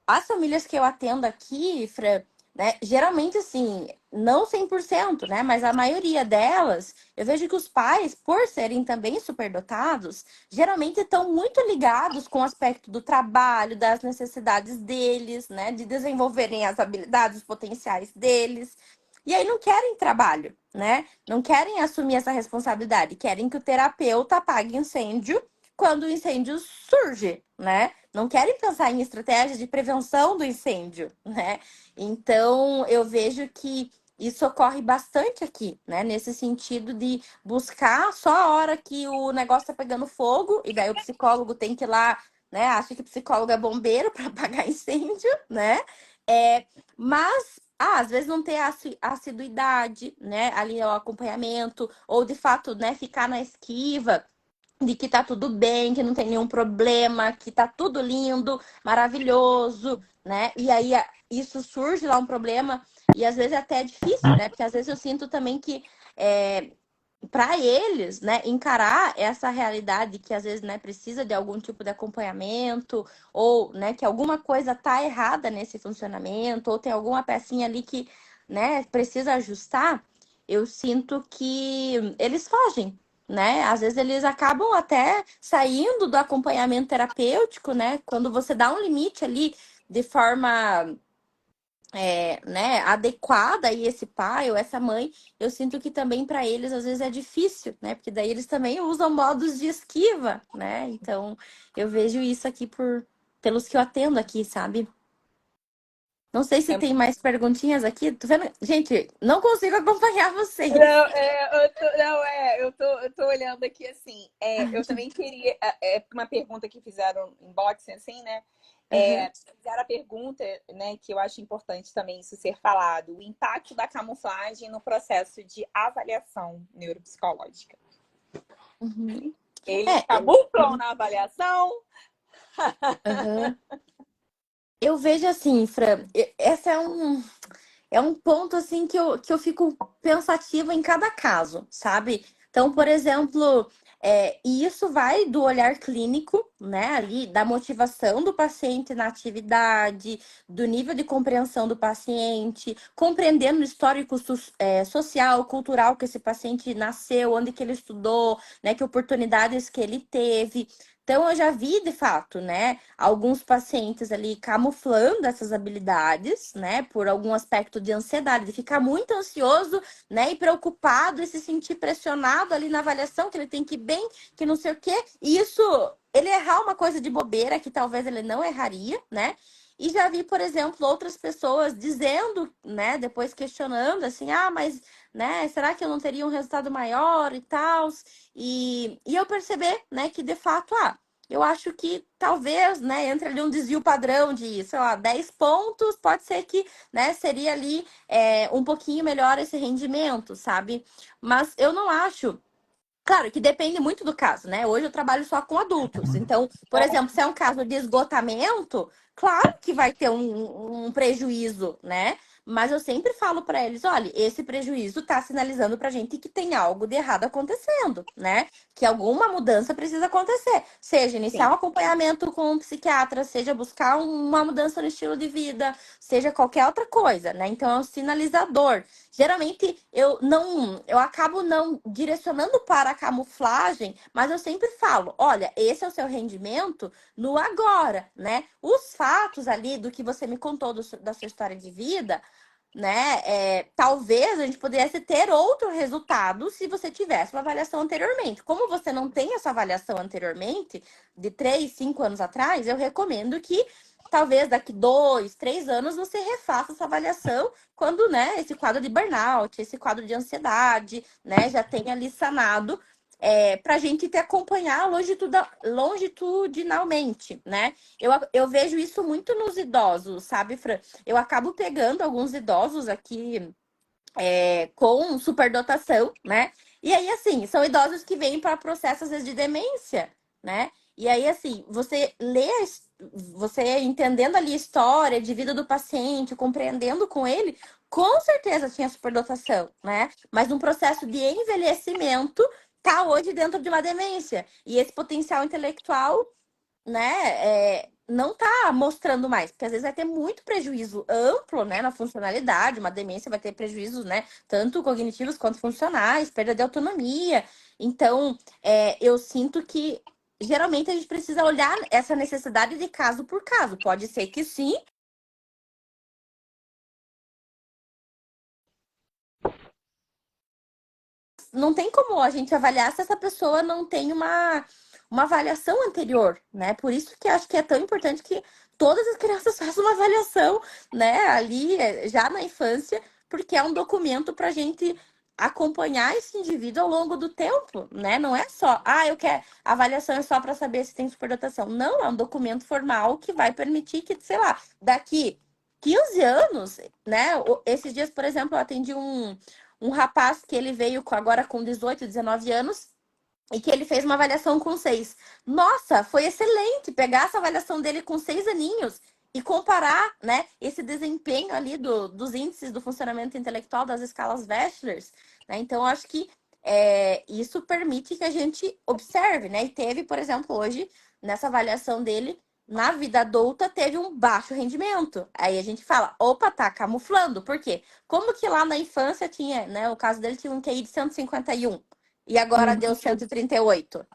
S2: as famílias que eu atendo aqui, Fran, né, geralmente assim, não 100%, né, mas a maioria delas, eu vejo que os pais, por serem também superdotados, geralmente estão muito ligados com o aspecto do trabalho, das necessidades deles, né, de desenvolverem as habilidades, os potenciais deles. E aí não querem trabalho, né? Não querem assumir essa responsabilidade, querem que o terapeuta apague incêndio quando o incêndio surge, né? Não querem pensar em estratégias de prevenção do incêndio, né? Então, eu vejo que isso ocorre bastante aqui, né? Nesse sentido de buscar só a hora que o negócio tá pegando fogo, e daí o psicólogo tem que ir lá, né? Acha que o psicólogo é bombeiro para apagar incêndio, né? Mas às vezes não ter assiduidade, né? Ali o acompanhamento, ou de fato, né, ficar na esquiva de que tá tudo bem, que não tem nenhum problema, que tá tudo lindo, maravilhoso, né? E aí isso surge lá um problema, e às vezes até é difícil, né? Porque às vezes eu sinto também que para eles, né, encarar essa realidade que às vezes, né, precisa de algum tipo de acompanhamento, ou, né, que alguma coisa tá errada nesse funcionamento, ou tem alguma pecinha ali que, né, precisa ajustar, eu sinto que eles fogem, né? Às vezes eles acabam até saindo do acompanhamento terapêutico, né? Quando você dá um limite ali de forma né, adequada a esse pai ou essa mãe, eu sinto que também para eles às vezes é difícil, né? Porque daí eles também usam modos de esquiva, né? Então eu vejo isso aqui pelos que eu atendo aqui, sabe? Não sei se tem mais perguntinhas aqui. Tô vendo... Gente, não consigo acompanhar vocês.
S1: Não, eu tô olhando aqui assim. Eu também queria. Uma pergunta que fizeram em boxing, assim, né?
S2: Uhum.
S1: Fizeram a pergunta, né, que eu acho importante também isso ser falado: o impacto da camuflagem no processo de avaliação neuropsicológica.
S2: Uhum.
S1: Eles
S2: É,
S1: camuflam na avaliação?
S2: uhum. Eu vejo assim, Fran, essa é um ponto assim que eu fico pensativa em cada caso, sabe? Então, por exemplo, e isso vai do olhar clínico, né? Ali, da motivação do paciente na atividade, do nível de compreensão do paciente, compreendendo o histórico social, cultural que esse paciente nasceu, onde que ele estudou, né? Que oportunidades que ele teve. Então, eu já vi, de fato, né, alguns pacientes ali camuflando essas habilidades, né, por algum aspecto de ansiedade, de ficar muito ansioso, né, e preocupado e se sentir pressionado ali na avaliação, que ele tem que ir bem, que não sei o quê. E isso, ele errar uma coisa de bobeira que talvez ele não erraria, né? E já vi, por exemplo, outras pessoas dizendo, né, depois questionando assim, mas, né, será que eu não teria um resultado maior e tal? E eu perceber, né, que de fato, eu acho que talvez, né, entre ali um desvio padrão de, sei lá, 10 pontos, pode ser que, né, seria ali um pouquinho melhor esse rendimento, sabe? Mas eu não acho. Claro que depende muito do caso, né? Hoje eu trabalho só com adultos. Então, por exemplo, se é um caso de esgotamento, claro que vai ter um prejuízo, né? Mas eu sempre falo para eles, olha, esse prejuízo está sinalizando para a gente que tem algo de errado acontecendo, né? Que alguma mudança precisa acontecer. Seja iniciar
S1: Sim.
S2: um acompanhamento com um psiquiatra, seja buscar uma mudança no estilo de vida, seja qualquer outra coisa, né? Então é um sinalizador. Geralmente eu acabo não direcionando para a camuflagem, mas eu sempre falo, olha, esse é o seu rendimento no agora, né? Os fatos ali do que você me contou da sua história de vida, né? Talvez a gente pudesse ter outro resultado se você tivesse uma avaliação anteriormente. Como você não tem essa avaliação anteriormente, de 3, 5 anos atrás, eu recomendo que talvez daqui 2, 3 anos você refaça essa avaliação quando, né, esse quadro de burnout, esse quadro de ansiedade, né, já tenha ali sanado, para a gente te acompanhar longitudinalmente, né? Eu vejo isso muito nos idosos, sabe, Fran? Eu acabo pegando alguns idosos aqui com superdotação, né? E aí, assim, são idosos que vêm para processos às vezes, de demência, né? E aí, assim, você entendendo ali a história de vida do paciente, compreendendo com ele, com certeza tinha superdotação, né? Mas num processo de envelhecimento, tá hoje dentro de uma demência. E esse potencial intelectual, né, não tá mostrando mais, porque às vezes vai ter muito prejuízo amplo, né, na funcionalidade, uma demência vai ter prejuízos, né, tanto cognitivos quanto funcionais, perda de autonomia. Então, eu sinto que geralmente a gente precisa olhar essa necessidade de caso por caso. Pode ser que sim. Não tem como a gente avaliar se essa pessoa não tem uma avaliação anterior, né? Por isso que acho que é tão importante que todas as crianças façam uma avaliação, né, ali já na infância, porque é um documento para a gente acompanhar esse indivíduo ao longo do tempo, né? Não é só, eu quero, a avaliação é só para saber se tem superdotação. Não, é um documento formal que vai permitir que, sei lá, daqui 15 anos, né? Esses dias, por exemplo, eu atendi um rapaz que ele veio agora com 18, 19 anos e que ele fez uma avaliação com 6. Nossa, foi excelente pegar essa avaliação dele com 6 aninhos e comparar, né, esse desempenho ali dos índices do funcionamento intelectual das escalas Wechsler, né? Então, eu acho que isso permite que a gente observe, né? E teve, por exemplo, hoje, nessa avaliação dele, na vida adulta, teve um baixo rendimento. Aí a gente fala, opa, tá camuflando. Por quê? Como que lá na infância tinha, né? O caso dele tinha um QI de 151 e agora deu 138.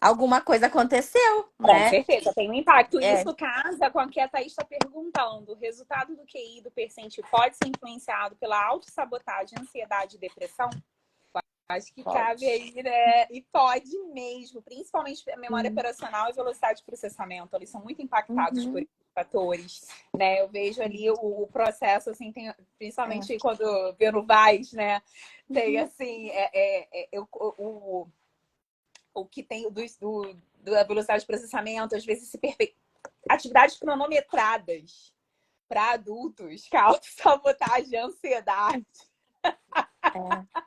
S2: Alguma coisa aconteceu,
S1: Com
S2: né?
S1: certeza, tem um impacto.
S2: É,
S1: Isso casa com o que a Thaís está perguntando. O resultado do QI do percentil pode ser influenciado pela autossabotagem, ansiedade e depressão? Acho que cabe
S2: pode.
S1: aí, né? E pode mesmo, principalmente a memória
S2: Sim.
S1: operacional e velocidade de processamento. Eles são muito impactados por
S2: Uhum.
S1: esses fatores, né? Eu vejo ali o processo, assim,
S2: É.
S1: principalmente quando vê no VAS, né? Tem, assim, o que tem da velocidade de processamento, às vezes atividades cronometradas para adultos, que a autossabotagem, a ansiedade.
S2: É,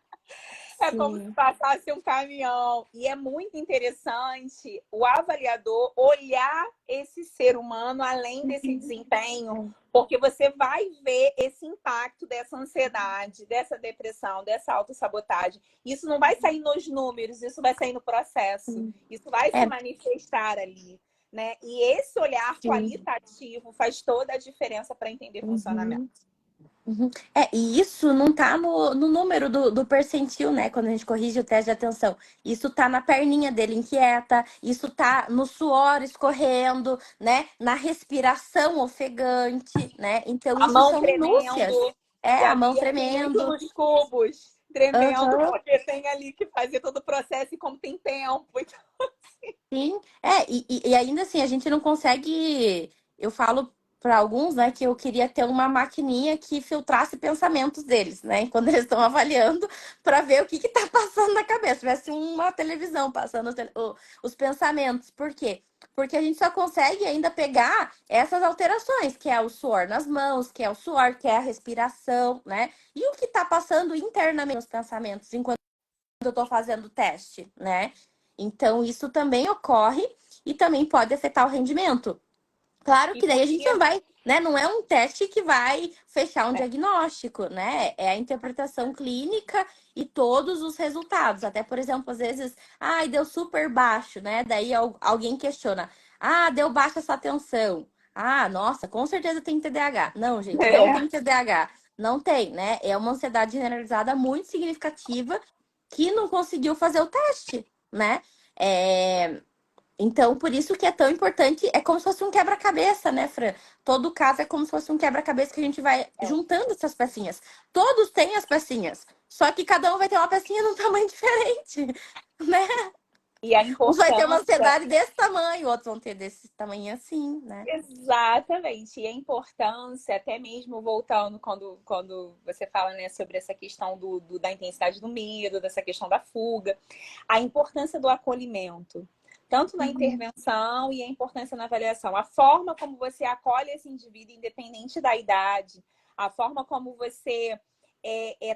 S1: É como se
S2: sim.
S1: passasse um caminhão. E é muito interessante o avaliador olhar esse ser humano além desse
S2: Uhum.
S1: desempenho,
S2: É.
S1: porque você vai ver esse impacto dessa ansiedade, dessa depressão, dessa autossabotagem. Isso não vai sair nos números, isso vai sair no processo.
S2: Sim.
S1: Isso vai se
S2: É,
S1: manifestar ali. Né? E esse olhar
S2: sim.
S1: qualitativo faz toda a diferença para entender funcionamento.
S2: Uhum. Uhum. E isso não tá no número do percentil, né? Quando a gente corrige o teste de atenção. Isso tá na perninha dele inquieta, isso tá no suor escorrendo, né? Na respiração ofegante, né? Então,
S1: A
S2: isso
S1: mão
S2: são minúcias.
S1: tremendo.
S2: É, a
S1: Já
S2: mão
S1: vi assim muito
S2: tremendo.
S1: nos cubos, tremendo,
S2: Aham.
S1: porque tem ali que fazer todo o processo e como tem tempo. Então,
S2: Sim, e ainda assim, a gente não consegue. Eu falo para alguns, né, que eu queria ter uma maquininha que filtrasse pensamentos deles, né, quando eles estão avaliando, para ver o que está passando na cabeça. Tivesse uma televisão passando os pensamentos. Por quê? Porque a gente só consegue ainda pegar essas alterações, que é o suor nas mãos, que é o suor, que é a respiração, né? E o que está passando internamente nos pensamentos enquanto eu estou fazendo o teste, né? Então, isso também ocorre e também pode afetar o rendimento. Claro
S1: e
S2: que daí a gente não
S1: porque
S2: vai, né? Não é um teste que vai fechar um diagnóstico, né? É a interpretação clínica e todos os resultados. Até, por exemplo, às vezes, deu super baixo, né? Daí alguém questiona, deu baixa essa tensão. Nossa, com certeza tem TDAH. Não, gente, não
S1: é,
S2: tem TDAH. Não tem, né? É uma ansiedade generalizada muito significativa que não conseguiu fazer o teste, né? É, então, por isso que é tão importante, é como se fosse um quebra-cabeça, né, Fran? Todo caso é como se fosse um quebra-cabeça que a gente vai juntando essas pecinhas. Todos têm as pecinhas, só que cada um vai ter uma pecinha num tamanho diferente, né?
S1: e a
S2: Uns vai ter uma
S1: importância.
S2: ansiedade desse tamanho, outros vão ter desse tamanho assim, né?
S1: Exatamente. E a importância, até mesmo voltando quando você fala, né, sobre essa questão da intensidade do medo, dessa questão da fuga, a importância do acolhimento, tanto na
S2: Uhum,
S1: intervenção e a importância na avaliação. A forma como você acolhe esse indivíduo, independente da idade, a forma como você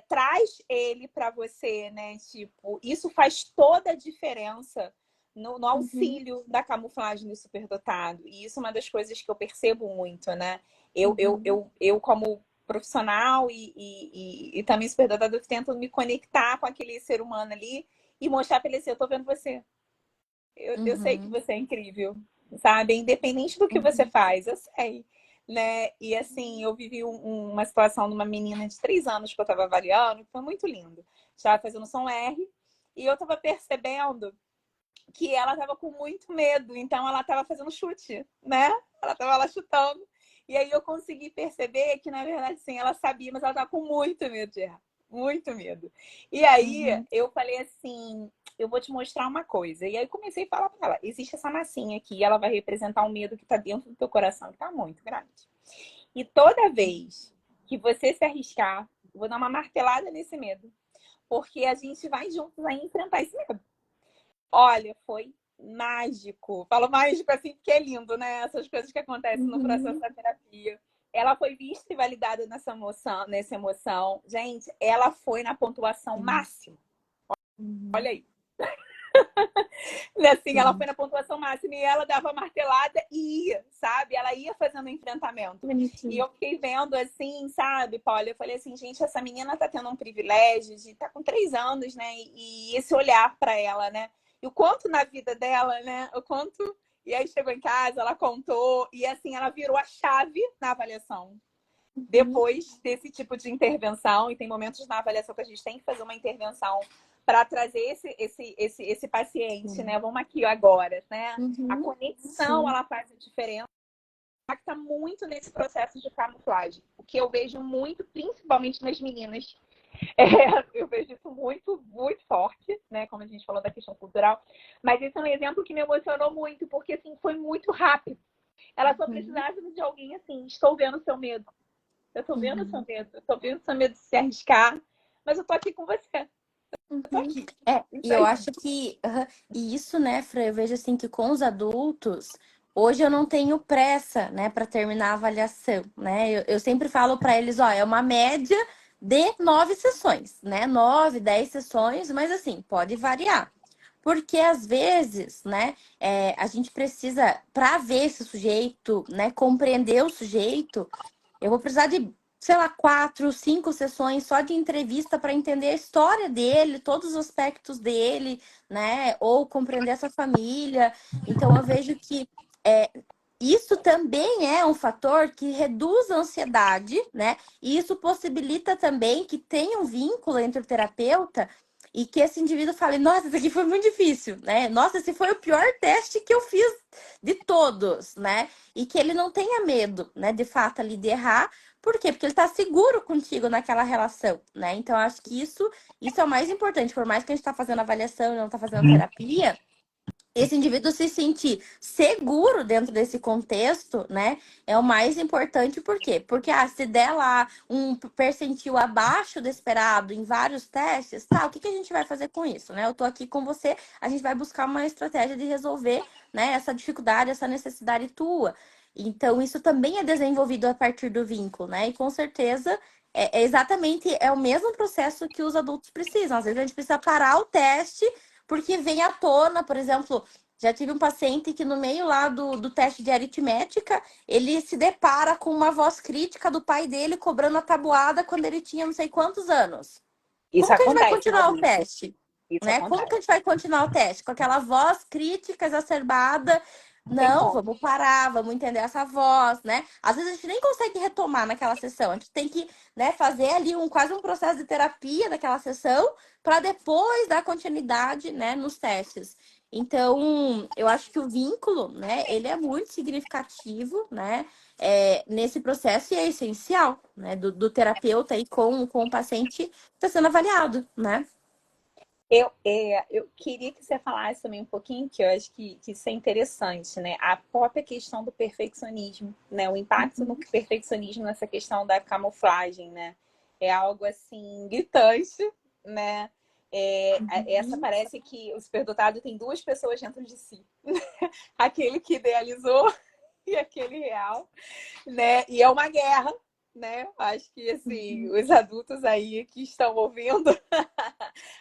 S1: traz ele para você, né? Tipo, isso faz toda a diferença no
S2: uhum,
S1: auxílio da camuflagem do superdotado. E isso é uma das coisas que eu percebo muito, né?
S2: uhum,
S1: Eu como profissional e também superdotado, eu tento me conectar com aquele ser humano ali e mostrar para ele assim, eu tô vendo você. Eu sei que
S2: uhum,
S1: você é incrível, sabe? Independente do que você
S2: uhum,
S1: faz, eu sei. Né? E assim, eu vivi uma situação de uma menina de 3 anos que eu estava avaliando, que foi muito lindo. Estava fazendo som R e eu estava percebendo que ela estava com muito medo, então ela estava fazendo chute, né? Ela estava lá chutando. E aí eu consegui perceber que, na verdade, sim, ela sabia, mas ela estava com muito medo de errar. Muito medo. E aí
S2: uhum,
S1: eu falei assim: eu vou te mostrar uma coisa. E aí comecei a falar para ela: existe essa massinha aqui, ela vai representar um medo que está dentro do teu coração, que está muito grande. E toda vez que você se arriscar, vou dar uma martelada nesse medo. Porque a gente vai juntos a enfrentar esse medo. Olha, foi mágico. Falo mágico assim porque é lindo, né? Essas coisas que acontecem no processo da terapia. Ela foi vista e validada nessa emoção. Gente, ela foi na pontuação máxima. Olha aí. Assim, ela foi na pontuação máxima e ela dava martelada e ia, sabe? Ela ia fazendo enfrentamento. E eu fiquei vendo assim, sabe, Paula? Eu falei assim, gente, essa menina tá tendo um privilégio de tá com 3 anos, né? E esse olhar para ela, né? E o quanto na vida dela, né? O quanto. E aí chegou em casa, ela contou, e assim, ela virou a chave na avaliação. Depois desse tipo de intervenção, e tem momentos na avaliação que a gente tem que fazer uma intervenção para trazer esse paciente, né? Vamos aqui agora, né? A conexão, ela faz a diferença. Impacta muito nesse processo de camuflagem. O que eu vejo muito, principalmente nas meninas, eu vejo isso muito, muito forte, né? Como a gente falou da questão cultural. Mas esse é um exemplo que me emocionou muito, porque assim, foi muito rápido. Ela só precisava de alguém assim, estou vendo o seu medo. Eu tô vendo o seu medo. Eu tô vendo o seu medo de se arriscar. Mas eu tô aqui com você. Eu tô aqui.
S2: E eu acho que e isso, né, Fran, eu vejo assim que com os adultos, hoje eu não tenho pressa, né, para terminar a avaliação, né? Eu sempre falo para eles, ó, é uma média de 9 sessões, né? 9, 10 sessões, mas assim, pode variar. Porque às vezes, né, a gente precisa, para ver esse sujeito, né, compreender o sujeito, eu vou precisar de, sei lá, 4, 5 sessões só de entrevista para entender a história dele, todos os aspectos dele, né? Ou compreender essa família. Então, eu vejo que isso também é um fator que reduz a ansiedade, né? E isso possibilita também que tenha um vínculo entre o terapeuta e que esse indivíduo fale, nossa, isso aqui foi muito difícil, né? Nossa, esse foi o pior teste que eu fiz de todos, né? E que ele não tenha medo, né, de fato, ali de errar. Por quê? Porque ele tá seguro contigo naquela relação, né? Então, eu acho que isso é o mais importante. Por mais que a gente tá fazendo avaliação e não tá fazendo terapia, esse indivíduo se sentir seguro dentro desse contexto, né, é o mais importante. Por quê? Porque se der lá um percentil abaixo do esperado em vários testes, tá, o que a gente vai fazer com isso, né? Eu tô aqui com você, a gente vai buscar uma estratégia de resolver, né, essa dificuldade, essa necessidade tua. Então, isso também é desenvolvido a partir do vínculo, né? E com certeza exatamente o mesmo processo que os adultos precisam. Às vezes a gente precisa parar o teste porque vem à tona, por exemplo, já tive um paciente que no meio lá do teste de aritmética, ele se depara com uma voz crítica do pai dele cobrando a tabuada quando ele tinha não sei quantos anos.
S1: Isso
S2: Como que a gente vai
S1: acontece,
S2: continuar o teste?
S1: Isso
S2: Né? Como que a
S1: acontece.
S2: gente vai continuar o teste? Com aquela voz crítica exacerbada.
S1: Tem
S2: Não,
S1: como.
S2: vamos parar, vamos entender essa voz, né? Às vezes a gente nem consegue retomar naquela sessão. A gente tem que, né, fazer ali quase um processo de terapia daquela sessão para depois dar continuidade, né, nos testes. Então, eu acho que o vínculo, né, ele é muito significativo, né, nesse processo e é essencial, né, do terapeuta aí com o paciente que está sendo avaliado, né?
S1: Eu queria que você falasse também um pouquinho, que eu acho que isso é interessante, né? A própria questão do perfeccionismo, né? O impacto no perfeccionismo nessa questão da camuflagem, né? É algo assim gritante, né? Essa parece que o superdotado tem 2 pessoas dentro de si. Aquele que idealizou e aquele real, né? E é uma guerra, né? Acho que assim, os adultos aí que estão ouvindo,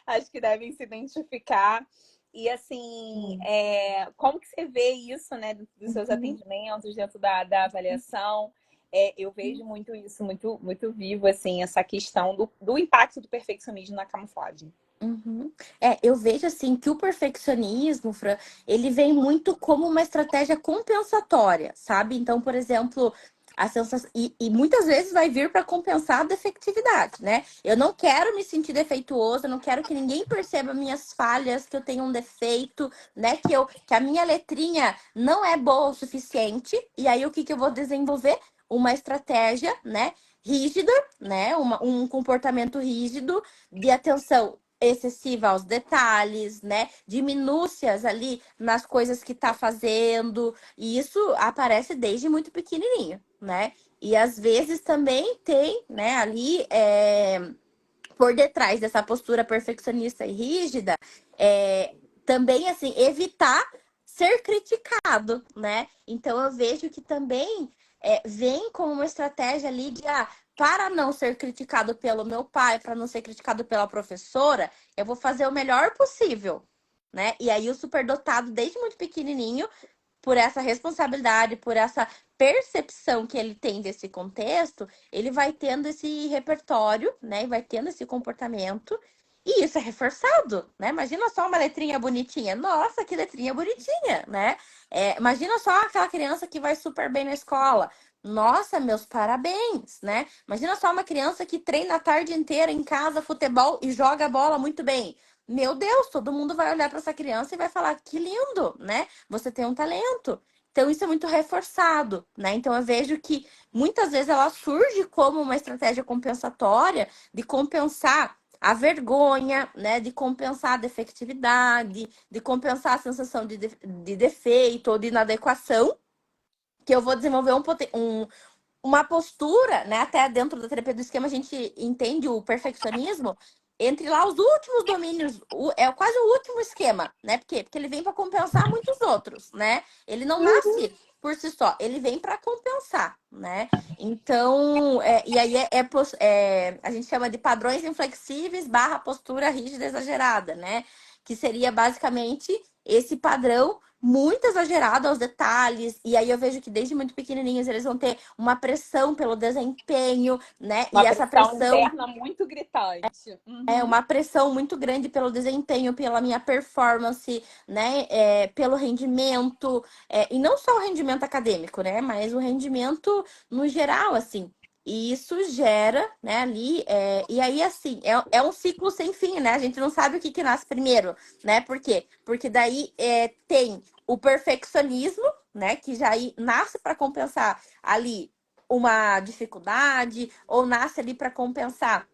S1: acho que devem se identificar. E assim, como que você vê isso, né, dos seus atendimentos, dentro da avaliação? Eu vejo muito isso, muito, muito vivo, assim, essa questão do impacto do perfeccionismo na camuflagem.
S2: Eu vejo assim que o perfeccionismo, Fran, ele vem muito como uma estratégia compensatória, sabe? Então, por exemplo, a sensação e muitas vezes vai vir para compensar a defectividade, né? Eu não quero me sentir defeituoso, eu não quero que ninguém perceba minhas falhas, que eu tenho um defeito, né? Que a minha letrinha não é boa o suficiente. E aí o que eu vou desenvolver? Uma estratégia, né? Rígida, né? Um comportamento rígido de atenção excessiva aos detalhes, né? De minúcias ali nas coisas que tá fazendo. E isso aparece desde muito pequenininho, né? E às vezes também tem, né, ali por detrás dessa postura perfeccionista e rígida, também, assim, evitar ser criticado, né? Então, eu vejo que também vem como uma estratégia ali de, para não ser criticado pelo meu pai, para não ser criticado pela professora, eu vou fazer o melhor possível, né? E aí, o superdotado, desde muito pequenininho, por essa responsabilidade, por essa percepção que ele tem desse contexto, ele vai tendo esse repertório, né? E vai tendo esse comportamento. E isso é reforçado, né? Imagina só uma letrinha bonitinha. Nossa, que letrinha bonitinha, né? Imagina só aquela criança que vai super bem na escola. Nossa, meus parabéns, né? Imagina só uma criança que treina a tarde inteira em casa futebol e joga bola muito bem. Meu Deus, todo mundo vai olhar para essa criança e vai falar que lindo, né? Você tem um talento. Então, isso é muito reforçado, né? Então, eu vejo que muitas vezes ela surge como uma estratégia compensatória de compensar a vergonha, né? De compensar a defectividade, de compensar a sensação de defeito ou de inadequação, que eu vou desenvolver uma postura, né? Até dentro da terapia do esquema, a gente entende o perfeccionismo entre lá os últimos domínios, é quase o último esquema, né? Por quê? Porque ele vem para compensar muitos outros, né? Ele não nasce por si só, ele vem para compensar, né? Então, e aí a gente chama de padrões inflexíveis barra postura rígida exagerada, né? Que seria basicamente esse padrão muito exagerado aos detalhes, e aí eu vejo que desde muito pequenininhos eles vão ter uma pressão pelo desempenho, né? E
S1: Uma
S2: essa
S1: pressão
S2: pressão
S1: interna muito gritante.
S2: é
S1: Uhum.
S2: uma pressão muito grande pelo desempenho, pela minha performance, né? Pelo rendimento, e não só o rendimento acadêmico, né? Mas o rendimento no geral, assim. E isso gera, né, ali, e aí, assim, é um ciclo sem fim, né? A gente não sabe o que nasce primeiro, né? Por quê? Porque daí tem o perfeccionismo, né? Que já aí nasce para compensar ali uma dificuldade, ou nasce ali para compensar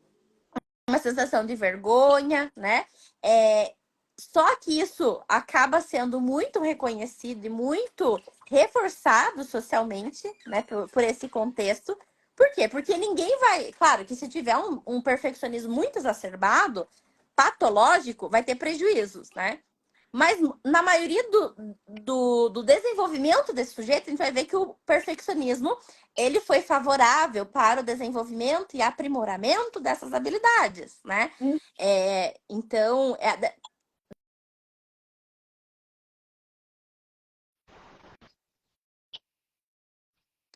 S2: uma sensação de vergonha, né? Só que isso acaba sendo muito reconhecido e muito reforçado socialmente, né? Por esse contexto. Por quê? Porque ninguém vai. Claro que se tiver um perfeccionismo muito exacerbado, patológico, vai ter prejuízos, né? Mas na maioria do desenvolvimento desse sujeito, a gente vai ver que o perfeccionismo ele foi favorável para o desenvolvimento e aprimoramento dessas habilidades, né? Então,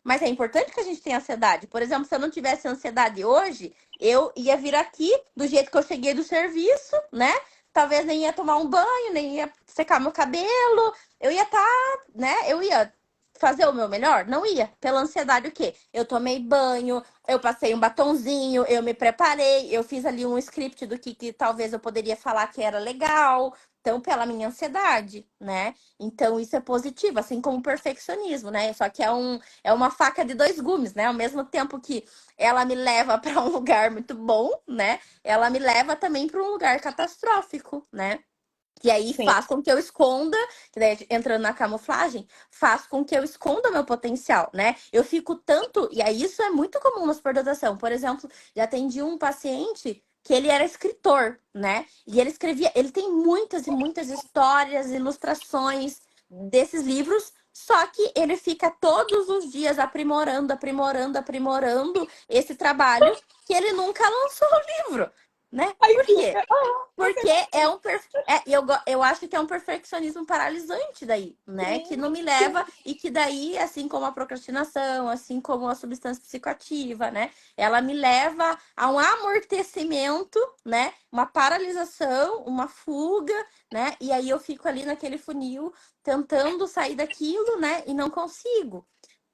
S2: mas é importante que a gente tenha ansiedade. Por exemplo, se eu não tivesse ansiedade hoje, eu ia vir aqui do jeito que eu cheguei do serviço, né? Talvez nem ia tomar um banho, nem ia secar meu cabelo. Eu ia estar, né? Eu ia fazer o meu melhor? Não ia. Pela ansiedade, o quê? Eu tomei banho, eu passei um batonzinho, eu me preparei, eu fiz ali um script do que talvez eu poderia falar que era legal. Então, pela minha ansiedade, né? Então, isso é positivo, assim como o perfeccionismo, né? Só que é uma faca de dois gumes, né? Ao mesmo tempo que ela me leva para um lugar muito bom, né? Ela me leva também para um lugar catastrófico, né? Que aí
S1: Sim.
S2: faz com que eu esconda, que daí, entrando na camuflagem, faz com que eu esconda meu potencial, né? Eu fico tanto, e aí isso é muito comum na superdotação. Por exemplo, já atendi um paciente que ele era escritor, né? E ele escrevia, ele tem muitas e muitas histórias, ilustrações desses livros, só que ele fica todos os dias aprimorando, aprimorando, aprimorando esse trabalho que ele nunca lançou o livro, né?
S1: Aí
S2: Por quê?
S1: fica. Você
S2: Porque eu acho que é um perfeccionismo paralisante daí, né? Que
S1: sim,
S2: não me leva e que daí, assim como a procrastinação, assim como a substância psicoativa, né? Ela me leva a um amortecimento, né? Uma paralisação, uma fuga, né? E aí eu fico ali naquele funil tentando sair daquilo, né? E não consigo.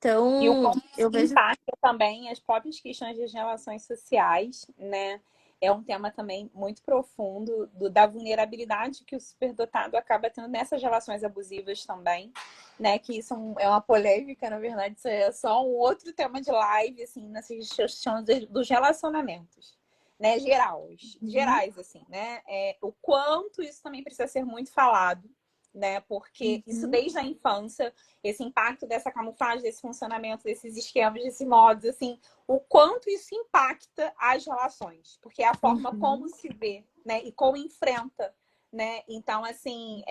S1: e o
S2: Então,
S1: como
S2: eu vejo.
S1: impacta também as próprias questões das relações sociais, né? É um tema também muito profundo da vulnerabilidade que o superdotado acaba tendo nessas relações abusivas também, né? Que isso é uma polêmica, na verdade, isso é só um outro tema de live, assim, nessas questões dos relacionamentos, né, gerais, assim, né? O quanto isso também precisa ser muito falado, né? Porque isso desde a infância, esse impacto dessa camuflagem, desse funcionamento, desses esquemas, desses modos, assim, o quanto isso impacta as relações, porque é a forma como se vê, né? E como enfrenta, né? Então, assim,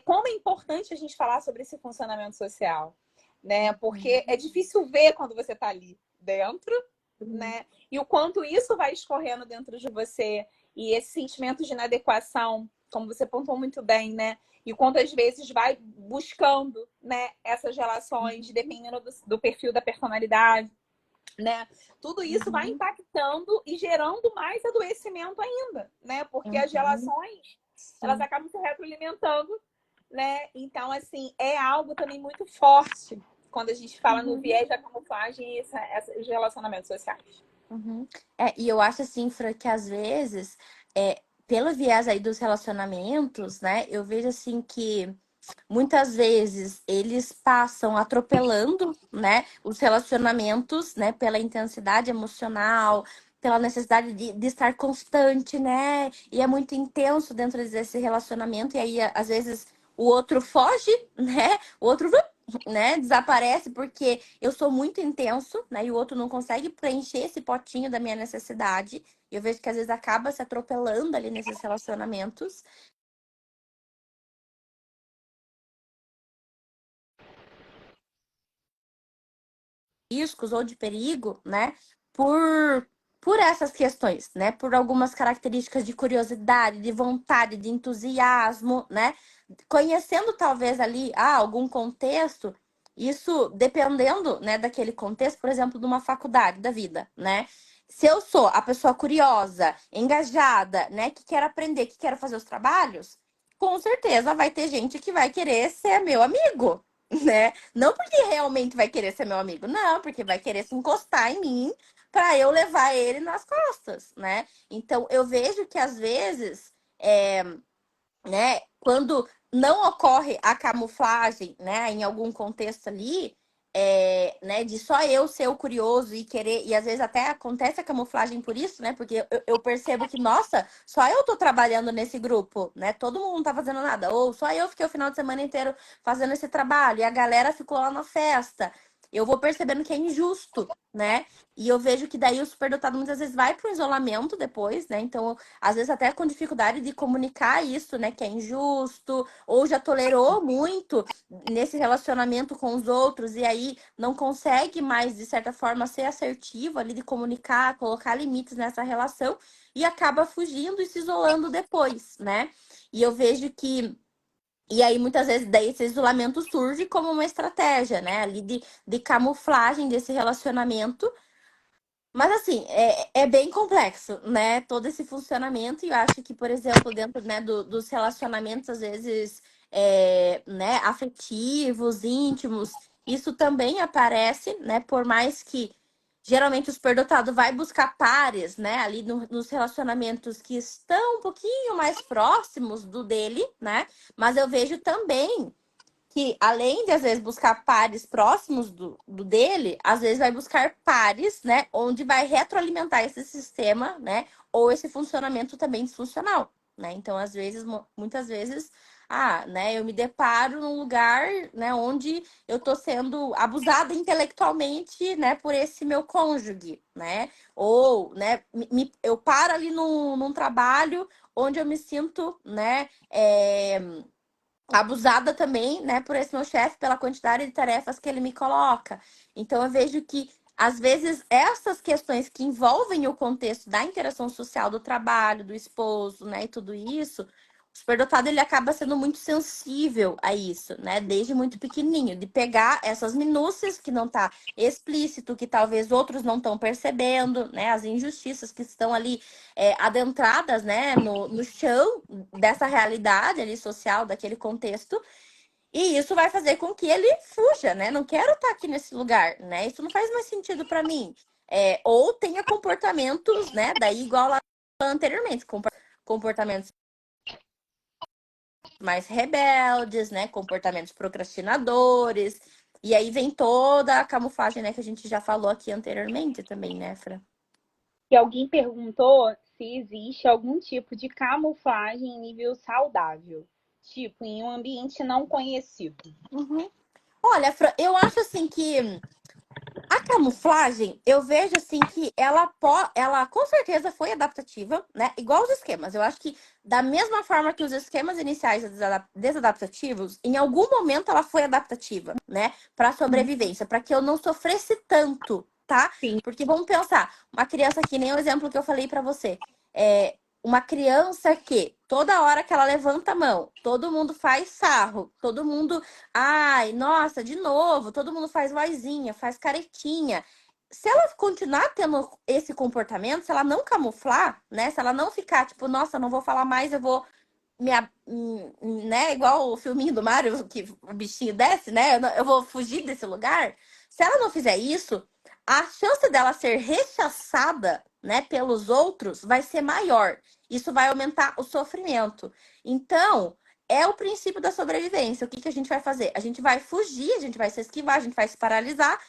S1: como é importante a gente falar sobre esse funcionamento social, né? Porque é difícil ver quando você está ali dentro, né? E o quanto isso vai escorrendo dentro de você e esse sentimento de inadequação, como você pontuou muito bem, né? E o quanto às vezes vai buscando, né, essas relações, dependendo do perfil da personalidade, né? Tudo isso vai impactando e gerando mais adoecimento ainda, né? Porque as relações, elas acabam se retroalimentando, né? Então, assim, é algo também muito forte quando a gente fala no viés da camuflagem e esses relacionamentos sociais.
S2: E eu acho assim, Fran, que às vezes, pelo viés aí dos relacionamentos, né, eu vejo assim que muitas vezes eles passam atropelando, né, os relacionamentos, né, pela intensidade emocional, pela necessidade de estar constante, né, e é muito intenso dentro desse relacionamento, e aí às vezes o outro foge, né, o outro, né, desaparece porque eu sou muito intenso, né, e o outro não consegue preencher esse potinho da minha necessidade. Eu vejo que às vezes acaba se atropelando ali nesses relacionamentos. Riscos ou de perigo, né? Por, por essas questões, né? Por algumas características de curiosidade, de vontade, de entusiasmo, né? Conhecendo talvez ali algum contexto, isso dependendo, né, daquele contexto, por exemplo, de uma faculdade da vida, né? Se eu sou a pessoa curiosa, engajada, né, que quer aprender, que quer fazer os trabalhos, com certeza vai ter gente que vai querer ser meu amigo, né? Não porque realmente vai querer ser meu amigo, não, porque vai querer se encostar em mim para eu levar ele nas costas, né? Então eu vejo que às vezes, né, quando não ocorre a camuflagem, né, em algum contexto ali, né, de só eu ser o curioso e querer, e às vezes até acontece a camuflagem por isso, né, porque eu percebo que, nossa, só eu tô trabalhando nesse grupo, né, todo mundo não tá fazendo nada, ou só eu fiquei o final de semana inteiro fazendo esse trabalho, e a galera ficou lá na festa. Eu vou percebendo que é injusto, né? E eu vejo que daí o superdotado muitas vezes vai para o isolamento depois, né? Então, às vezes até com dificuldade de comunicar isso, né, que é injusto, ou já tolerou muito nesse relacionamento com os outros e aí não consegue mais, de certa forma, ser assertivo ali de comunicar, colocar limites nessa relação e acaba fugindo e se isolando depois, né? E eu vejo que e aí, muitas vezes, daí esse isolamento surge como uma estratégia, né? Ali de camuflagem desse relacionamento, mas assim, é bem complexo, né? Todo esse funcionamento. E eu acho que, por exemplo, dentro, né, dos relacionamentos, às vezes, né, afetivos, íntimos, isso também aparece, né? Por mais que geralmente o superdotado vai buscar pares, né? Ali nos relacionamentos que estão um pouquinho mais próximos do dele, né? Mas eu vejo também que além de às vezes buscar pares próximos do dele, às vezes vai buscar pares, né, onde vai retroalimentar esse sistema, né, ou esse funcionamento também disfuncional, né? Então, às vezes, muitas vezes, né, eu me deparo num lugar, né, onde eu tô sendo abusada intelectualmente, né, por esse meu cônjuge, né? Ou, né, eu paro ali num trabalho onde eu me sinto, né, abusada também, né, por esse meu chefe, pela quantidade de tarefas que ele me coloca. Então eu vejo que às vezes essas questões que envolvem o contexto da interação social do trabalho, do esposo, né, e tudo isso, o superdotado ele acaba sendo muito sensível a isso, né, desde muito pequenininho, de pegar essas minúcias que não tá explícito, que talvez outros não estão percebendo, né, as injustiças que estão ali adentradas, né, no chão dessa realidade ali social, daquele contexto, e isso vai fazer com que ele fuja, né? Não quero estar aqui nesse lugar, né? Isso não faz mais sentido para mim. Ou tenha comportamentos, né? Daí, igual lá anteriormente, comportamentos mais rebeldes, né? Comportamentos procrastinadores. E aí vem toda a camuflagem, né? Que a gente já falou aqui anteriormente também, né, Fran?
S3: E alguém perguntou se existe algum tipo de camuflagem em nível saudável, tipo em um ambiente não conhecido.
S2: Uhum. Olha, Fran, eu acho assim que a camuflagem, eu vejo assim que ela com certeza foi adaptativa, né? Igual os esquemas. Eu acho que da mesma forma que os esquemas iniciais desadaptativos, em algum momento ela foi adaptativa, né? Para sobrevivência, para que eu não sofresse tanto, tá?
S1: Sim.
S2: Porque vamos pensar, uma criança que nem o exemplo que eu falei para você, uma criança que toda hora que ela levanta a mão, todo mundo faz sarro, todo mundo ai, nossa, de novo, todo mundo faz vozinha, faz caretinha. Se ela continuar tendo esse comportamento, se ela não camuflar, né? Se ela não ficar tipo, nossa, não vou falar mais, eu vou né? Igual o filminho do Mario, que o bichinho desce, né? Eu vou fugir desse lugar. Se ela não fizer isso, a chance dela ser rechaçada, né, pelos outros vai ser maior. Isso vai aumentar o sofrimento. Então, é o princípio da sobrevivência. O que que a gente vai fazer? A gente vai fugir, a gente vai se esquivar, a gente vai se paralisar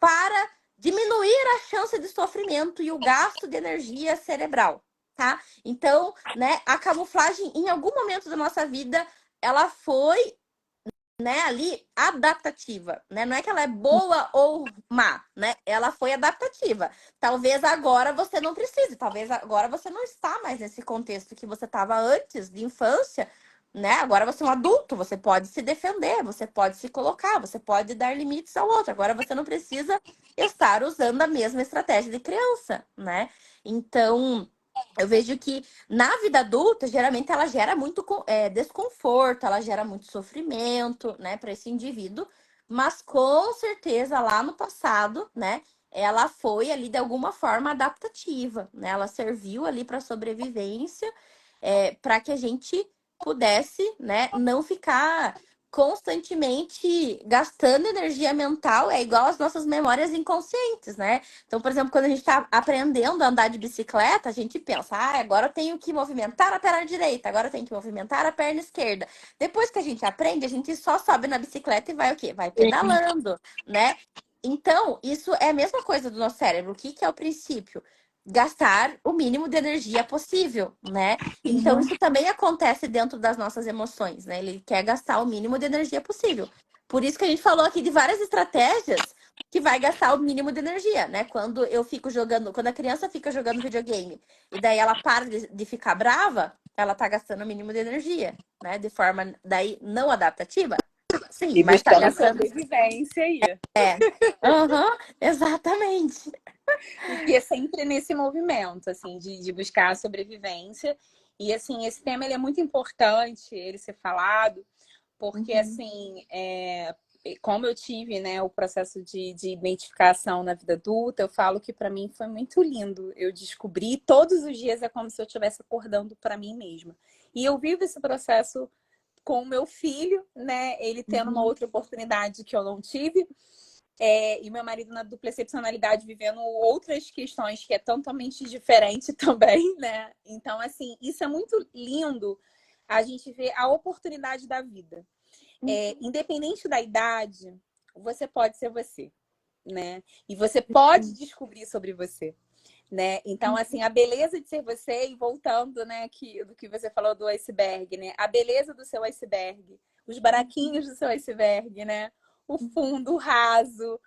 S2: para diminuir a chance de sofrimento e o gasto de energia cerebral, tá? Então, né, a camuflagem em algum momento da nossa vida, ela foi, né, ali adaptativa, né? Não é que ela é boa ou má, né? Ela foi adaptativa. Talvez agora você não precise, talvez agora você não está mais nesse contexto que você estava antes de infância, né? Agora você é um adulto, você pode se defender, você pode se colocar, você pode dar limites ao outro. Agora você não precisa estar usando a mesma estratégia de criança, né? Então, eu vejo que na vida adulta, geralmente ela gera muito desconforto, ela gera muito sofrimento, né, para esse indivíduo, mas com certeza lá no passado, né, ela foi ali de alguma forma adaptativa, né, ela serviu ali para sobrevivência, para que a gente pudesse, né, não ficar constantemente gastando energia mental, é igual as nossas memórias inconscientes, né? Então, por exemplo, quando a gente está aprendendo a andar de bicicleta, a gente pensa, agora eu tenho que movimentar a perna direita, agora eu tenho que movimentar a perna esquerda. Depois que a gente aprende, a gente só sobe na bicicleta e vai o quê? Vai pedalando, né? Então, isso é a mesma coisa do nosso cérebro. O que que é o princípio? Gastar o mínimo de energia possível, né? Então, isso também acontece dentro das nossas emoções, né? Ele quer gastar o mínimo de energia possível. Por isso que a gente falou aqui de várias estratégias que vai gastar o mínimo de energia, né? Quando eu fico jogando, quando a criança fica jogando videogame e daí ela para de ficar brava, ela tá gastando o mínimo de energia, né? De forma daí não adaptativa. Sim,
S3: E
S2: mas tá
S3: buscando
S2: gastando.
S3: sobrevivência aí.
S2: Aham, exatamente.
S3: E é sempre nesse movimento, assim, de buscar a sobrevivência. E, assim, esse tema ele é muito importante, ele ser falado, porque, assim, como eu tive, né, o processo de identificação na vida adulta, eu falo que para mim foi muito lindo. Eu descobri, todos os dias é como se eu estivesse acordando para mim mesma. E eu vivo esse processo com o meu filho, né, ele tendo uma outra oportunidade que eu não tive. E meu marido na dupla excepcionalidade vivendo outras questões que é totalmente diferente também, né? Então, assim, isso é muito lindo a gente ver a oportunidade da vida. Independente da idade, você pode ser você, né? E você pode descobrir sobre você, né? Então, assim, a beleza de ser você, e voltando, né, do que você falou do iceberg, né? A beleza do seu iceberg, os buraquinhos do seu iceberg, né? O fundo, o raso,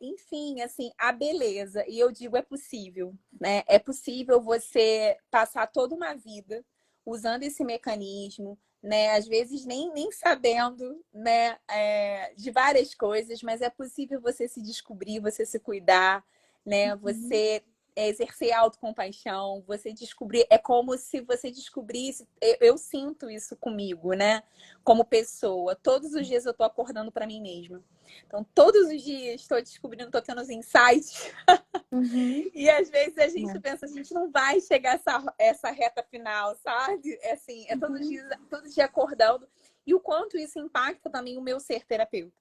S3: enfim, assim, a beleza. E eu digo, é possível, né? É possível você passar toda uma vida usando esse mecanismo, né? Às vezes nem sabendo, né, de várias coisas, mas é possível você se descobrir, você se cuidar, né? Você exercer autocompaixão, você descobrir, é como se você descobrisse, eu sinto isso comigo, né? Como pessoa, todos os dias eu tô acordando para mim mesma. Então, todos os dias estou descobrindo, estou tendo os insights.
S2: Uhum.
S3: E às vezes a gente pensa, a gente não vai chegar a essa reta final, sabe? É assim, é todo dia acordando. E o quanto isso impacta também o meu ser terapeuta,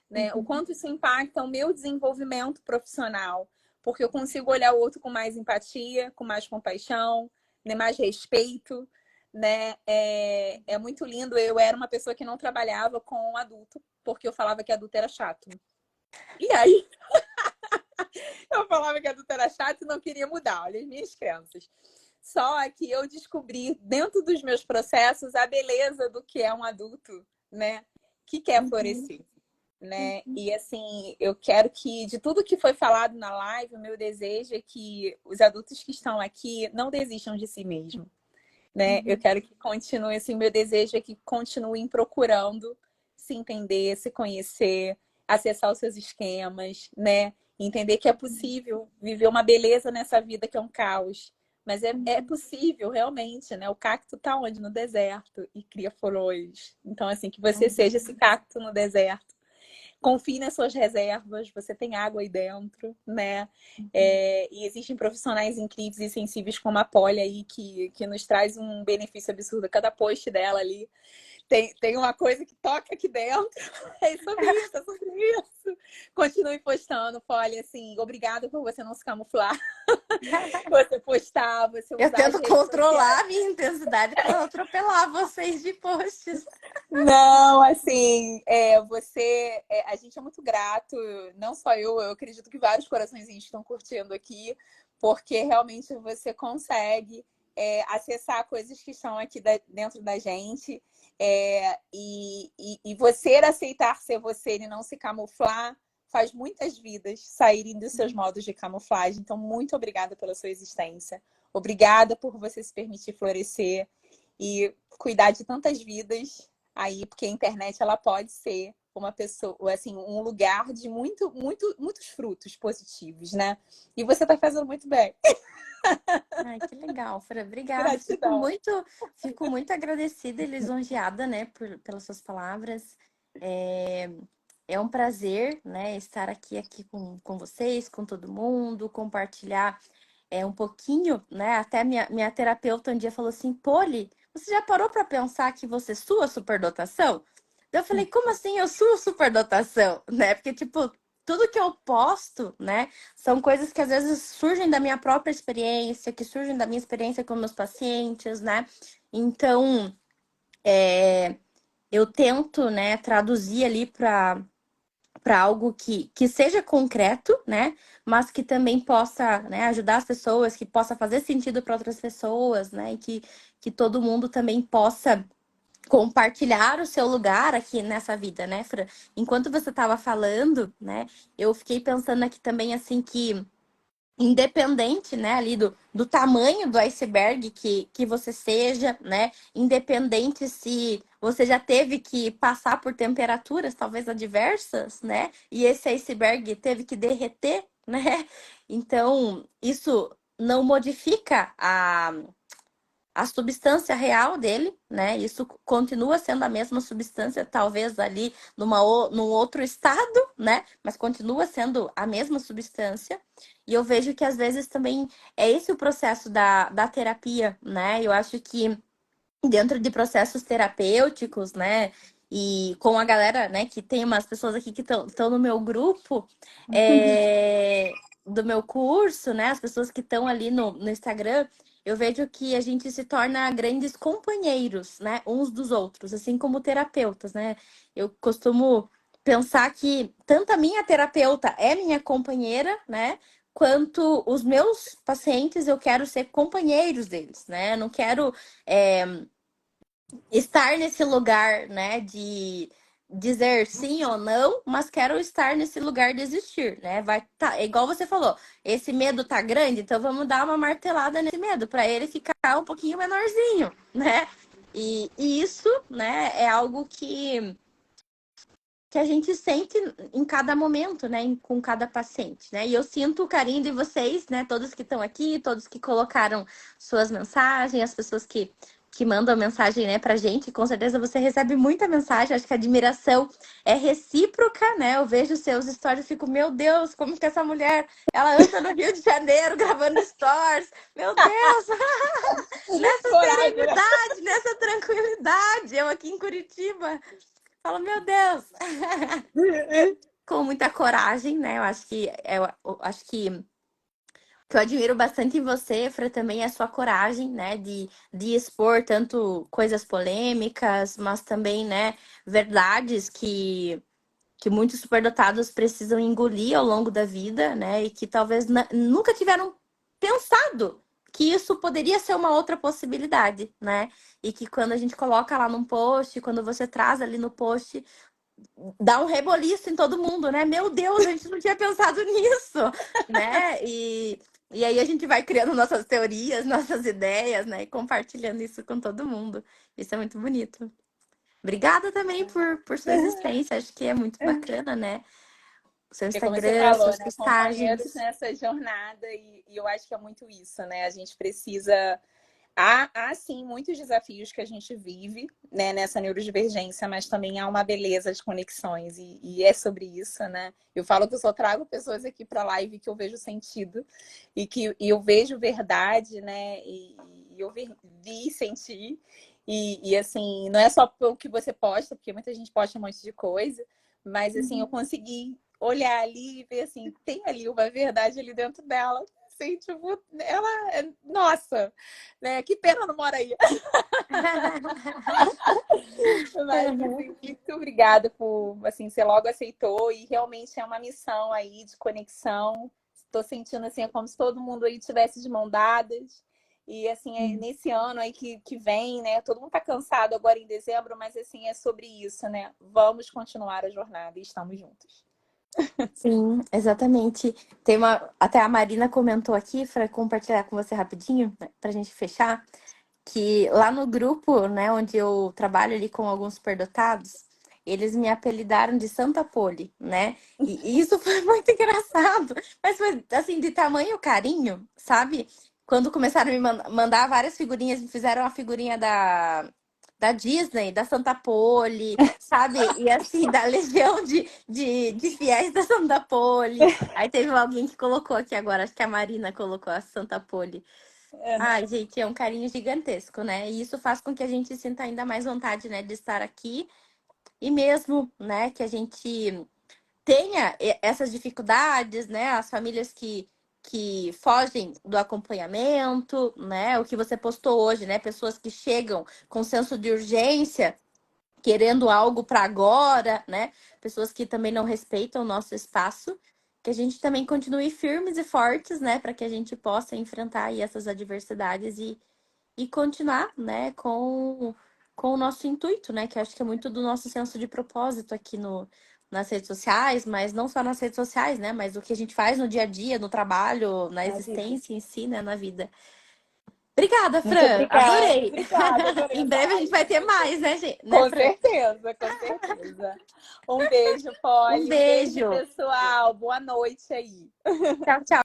S3: né? O quanto isso impacta o meu desenvolvimento profissional, porque eu consigo olhar o outro com mais empatia, com mais compaixão, né? Mais respeito, né? É muito lindo. Eu era uma pessoa que não trabalhava com adulto, porque eu falava que adulto era chato. E aí Eu falava que adulto era chato e não queria mudar, olha as minhas crenças. Só que eu descobri dentro dos meus processos a beleza do que é um adulto, né? Que quer florescer, né? E assim, eu quero que de tudo que foi falado na live, o meu desejo é que os adultos que estão aqui não desistam de si mesmos, né? Eu quero que continue assim, meu desejo é que continuem procurando se entender, se conhecer, acessar os seus esquemas, né? Entender que é possível viver uma beleza nessa vida que é um caos. Mas é possível, realmente, né? O cacto tá onde? No deserto e cria flores. Então, assim, que você seja esse cacto no deserto. Confie nas suas reservas, você tem água aí dentro, né? E existem profissionais incríveis e sensíveis como a Polly aí, que nos traz um benefício absurdo a cada post dela ali. Tem uma coisa que toca aqui dentro. É sobre isso, é sobre isso. Continue postando, Polly, assim, obrigada por você não se camuflar. Você postar, você
S2: Eu
S3: usar as
S2: tento
S3: redes sociais.
S2: controlar a minha intensidade para não atropelar vocês de posts.
S3: Não, assim, a gente é muito grato, não só eu acredito que vários coraçõezinhos estão curtindo aqui, porque realmente você consegue acessar coisas que estão aqui dentro da gente, e você aceitar ser você e não se camuflar faz muitas vidas saírem dos seus modos de camuflagem. Então, muito obrigada pela sua existência. Obrigada por você se permitir florescer e cuidar de tantas vidas aí, porque a internet ela pode ser uma pessoa, assim, um lugar de muitos frutos positivos, né? E você está fazendo muito bem.
S2: Ai, que legal, Fra. Obrigada.
S3: Gratidão.
S2: Fico muito agradecida e lisonjeada, né, pelas suas palavras. É, é um prazer, né, estar aqui com vocês, com todo mundo, compartilhar um pouquinho, né? Até minha terapeuta um dia falou assim, Poli, você já parou para pensar que você sua superdotação? Daí eu falei, como assim eu sua superdotação? Né? Porque, tipo, tudo que eu posto, né, são coisas que às vezes surgem da minha própria experiência, que surgem da minha experiência com meus pacientes, né? Então, eu tento, né, traduzir ali para algo que seja concreto, né? Mas que também possa, né, ajudar as pessoas, que possa fazer sentido para outras pessoas, né? E que todo mundo também possa compartilhar o seu lugar aqui nessa vida, né, Fran? Enquanto você estava falando, né, eu fiquei pensando aqui também assim que independente, né, ali do tamanho do iceberg que você seja, né, independente se você já teve que passar por temperaturas talvez adversas, né, e esse iceberg teve que derreter, né, então isso não modifica a substância real dele, né? Isso continua sendo a mesma substância, talvez ali num outro estado, né? Mas continua sendo a mesma substância. E eu vejo que às vezes também é esse o processo da terapia, né? Eu acho que dentro de processos terapêuticos, né? E com a galera, né, que tem umas pessoas aqui que estão no meu grupo, do meu curso, né? As pessoas que estão ali no Instagram, eu vejo que a gente se torna grandes companheiros, né? Uns dos outros, assim como terapeutas, né? Eu costumo pensar que tanto a minha terapeuta é minha companheira, né? Quanto os meus pacientes, eu quero ser companheiros deles, né? Eu não quero estar nesse lugar, né, de dizer sim ou não, mas quero estar nesse lugar de existir, né? Vai tá, é igual você falou, esse medo tá grande, então vamos dar uma martelada nesse medo para ele ficar um pouquinho menorzinho, né? E isso, né, é algo que a gente sente em cada momento, né, com cada paciente, né? E eu sinto o carinho de vocês, né, todos que estão aqui, todos que colocaram suas mensagens, as pessoas que mandam mensagem, né, pra gente, com certeza você recebe muita mensagem, acho que a admiração é recíproca, né? Eu vejo seus stories e fico, meu Deus, como que essa mulher, ela anda no Rio de Janeiro gravando stories, meu Deus, nessa
S3: Coragem, né?
S2: serenidade, nessa tranquilidade, eu aqui em Curitiba. Falo, meu Deus, com muita coragem, né? Eu acho que o que eu admiro bastante em você, Fra, também é a sua coragem, né? De expor tanto coisas polêmicas, mas também, né, verdades que muitos superdotados precisam engolir ao longo da vida, né? E que talvez nunca tiveram pensado que isso poderia ser uma outra possibilidade, né? E que quando a gente coloca lá num post, quando você traz ali no post, dá um reboliço em todo mundo, né? Meu Deus, a gente não tinha pensado nisso, né? E aí a gente vai criando nossas teorias, nossas ideias, né? E compartilhando isso com todo mundo. Isso é muito bonito. Obrigada também por sua existência. Acho que é muito bacana, né? O seu
S3: Porque como você
S2: Instagram,
S3: falou,
S2: suas
S3: né? Companheiros
S2: postagens.
S3: nessa jornada, e eu acho que é muito isso, né? A gente precisa. Há sim muitos desafios que a gente vive, né, nessa neurodivergência, mas também há uma beleza de conexões, e é sobre isso, né? Eu falo que eu só trago pessoas aqui para a live que eu vejo sentido e eu vejo verdade, né? E eu vi, senti. E assim, não é só o que você posta, porque muita gente posta um monte de coisa, mas assim, eu consegui olhar ali e ver assim, tem ali uma verdade ali dentro dela. Assim, tipo, ela, nossa, né? Que pena não mora aí. Mas, assim, muito obrigada por, assim, você logo aceitou e realmente é uma missão aí de conexão. Estou sentindo, assim, é como se todo mundo aí tivesse de mão dadas. E, assim, é nesse ano aí que vem, né? Todo mundo tá cansado agora em dezembro, mas, assim, é sobre isso, né? Vamos continuar a jornada e estamos juntos.
S2: Sim, exatamente. Tem até a Marina comentou aqui, para compartilhar com você rapidinho, né, pra gente fechar, que lá no grupo, né, onde eu trabalho ali com alguns superdotados, eles me apelidaram de Santa Poli, né? E isso foi muito engraçado, mas foi assim, de tamanho carinho, sabe? Quando começaram a me mandar várias figurinhas, me fizeram a figurinha da Disney, da Santa Poli, sabe? E assim, da legião de fiéis da Santa Poli. Aí teve alguém que colocou aqui agora, acho que a Marina colocou a Santa Poli. Ai, gente, é um carinho gigantesco, né? E isso faz com que a gente sinta ainda mais vontade, né, de estar aqui. E mesmo, né, que a gente tenha essas dificuldades, né? As famílias que fogem do acompanhamento, né? O que você postou hoje, né? Pessoas que chegam com senso de urgência, querendo algo para agora, né? Pessoas que também não respeitam o nosso espaço. Que a gente também continue firmes e fortes, né? Para que a gente possa enfrentar aí essas adversidades e continuar, né? Com o nosso intuito, né? Que acho que é muito do nosso senso de propósito aqui nas redes sociais, mas não só nas redes sociais, né? Mas o que a gente faz no dia a dia, no trabalho, na existência em si, né? Na vida. Obrigada,
S3: Muito
S2: Fran.
S3: obrigada,
S2: Adorei.
S3: obrigada, adorei
S2: Em
S3: essa
S2: breve a gente vai
S3: live.
S2: ter mais, né, gente? Né,
S3: Com
S2: Fran?
S3: certeza, com certeza. Um beijo,
S2: Um
S3: Polly. Um beijo,
S2: beijo.
S3: pessoal. Boa noite aí.
S2: Tchau, tchau.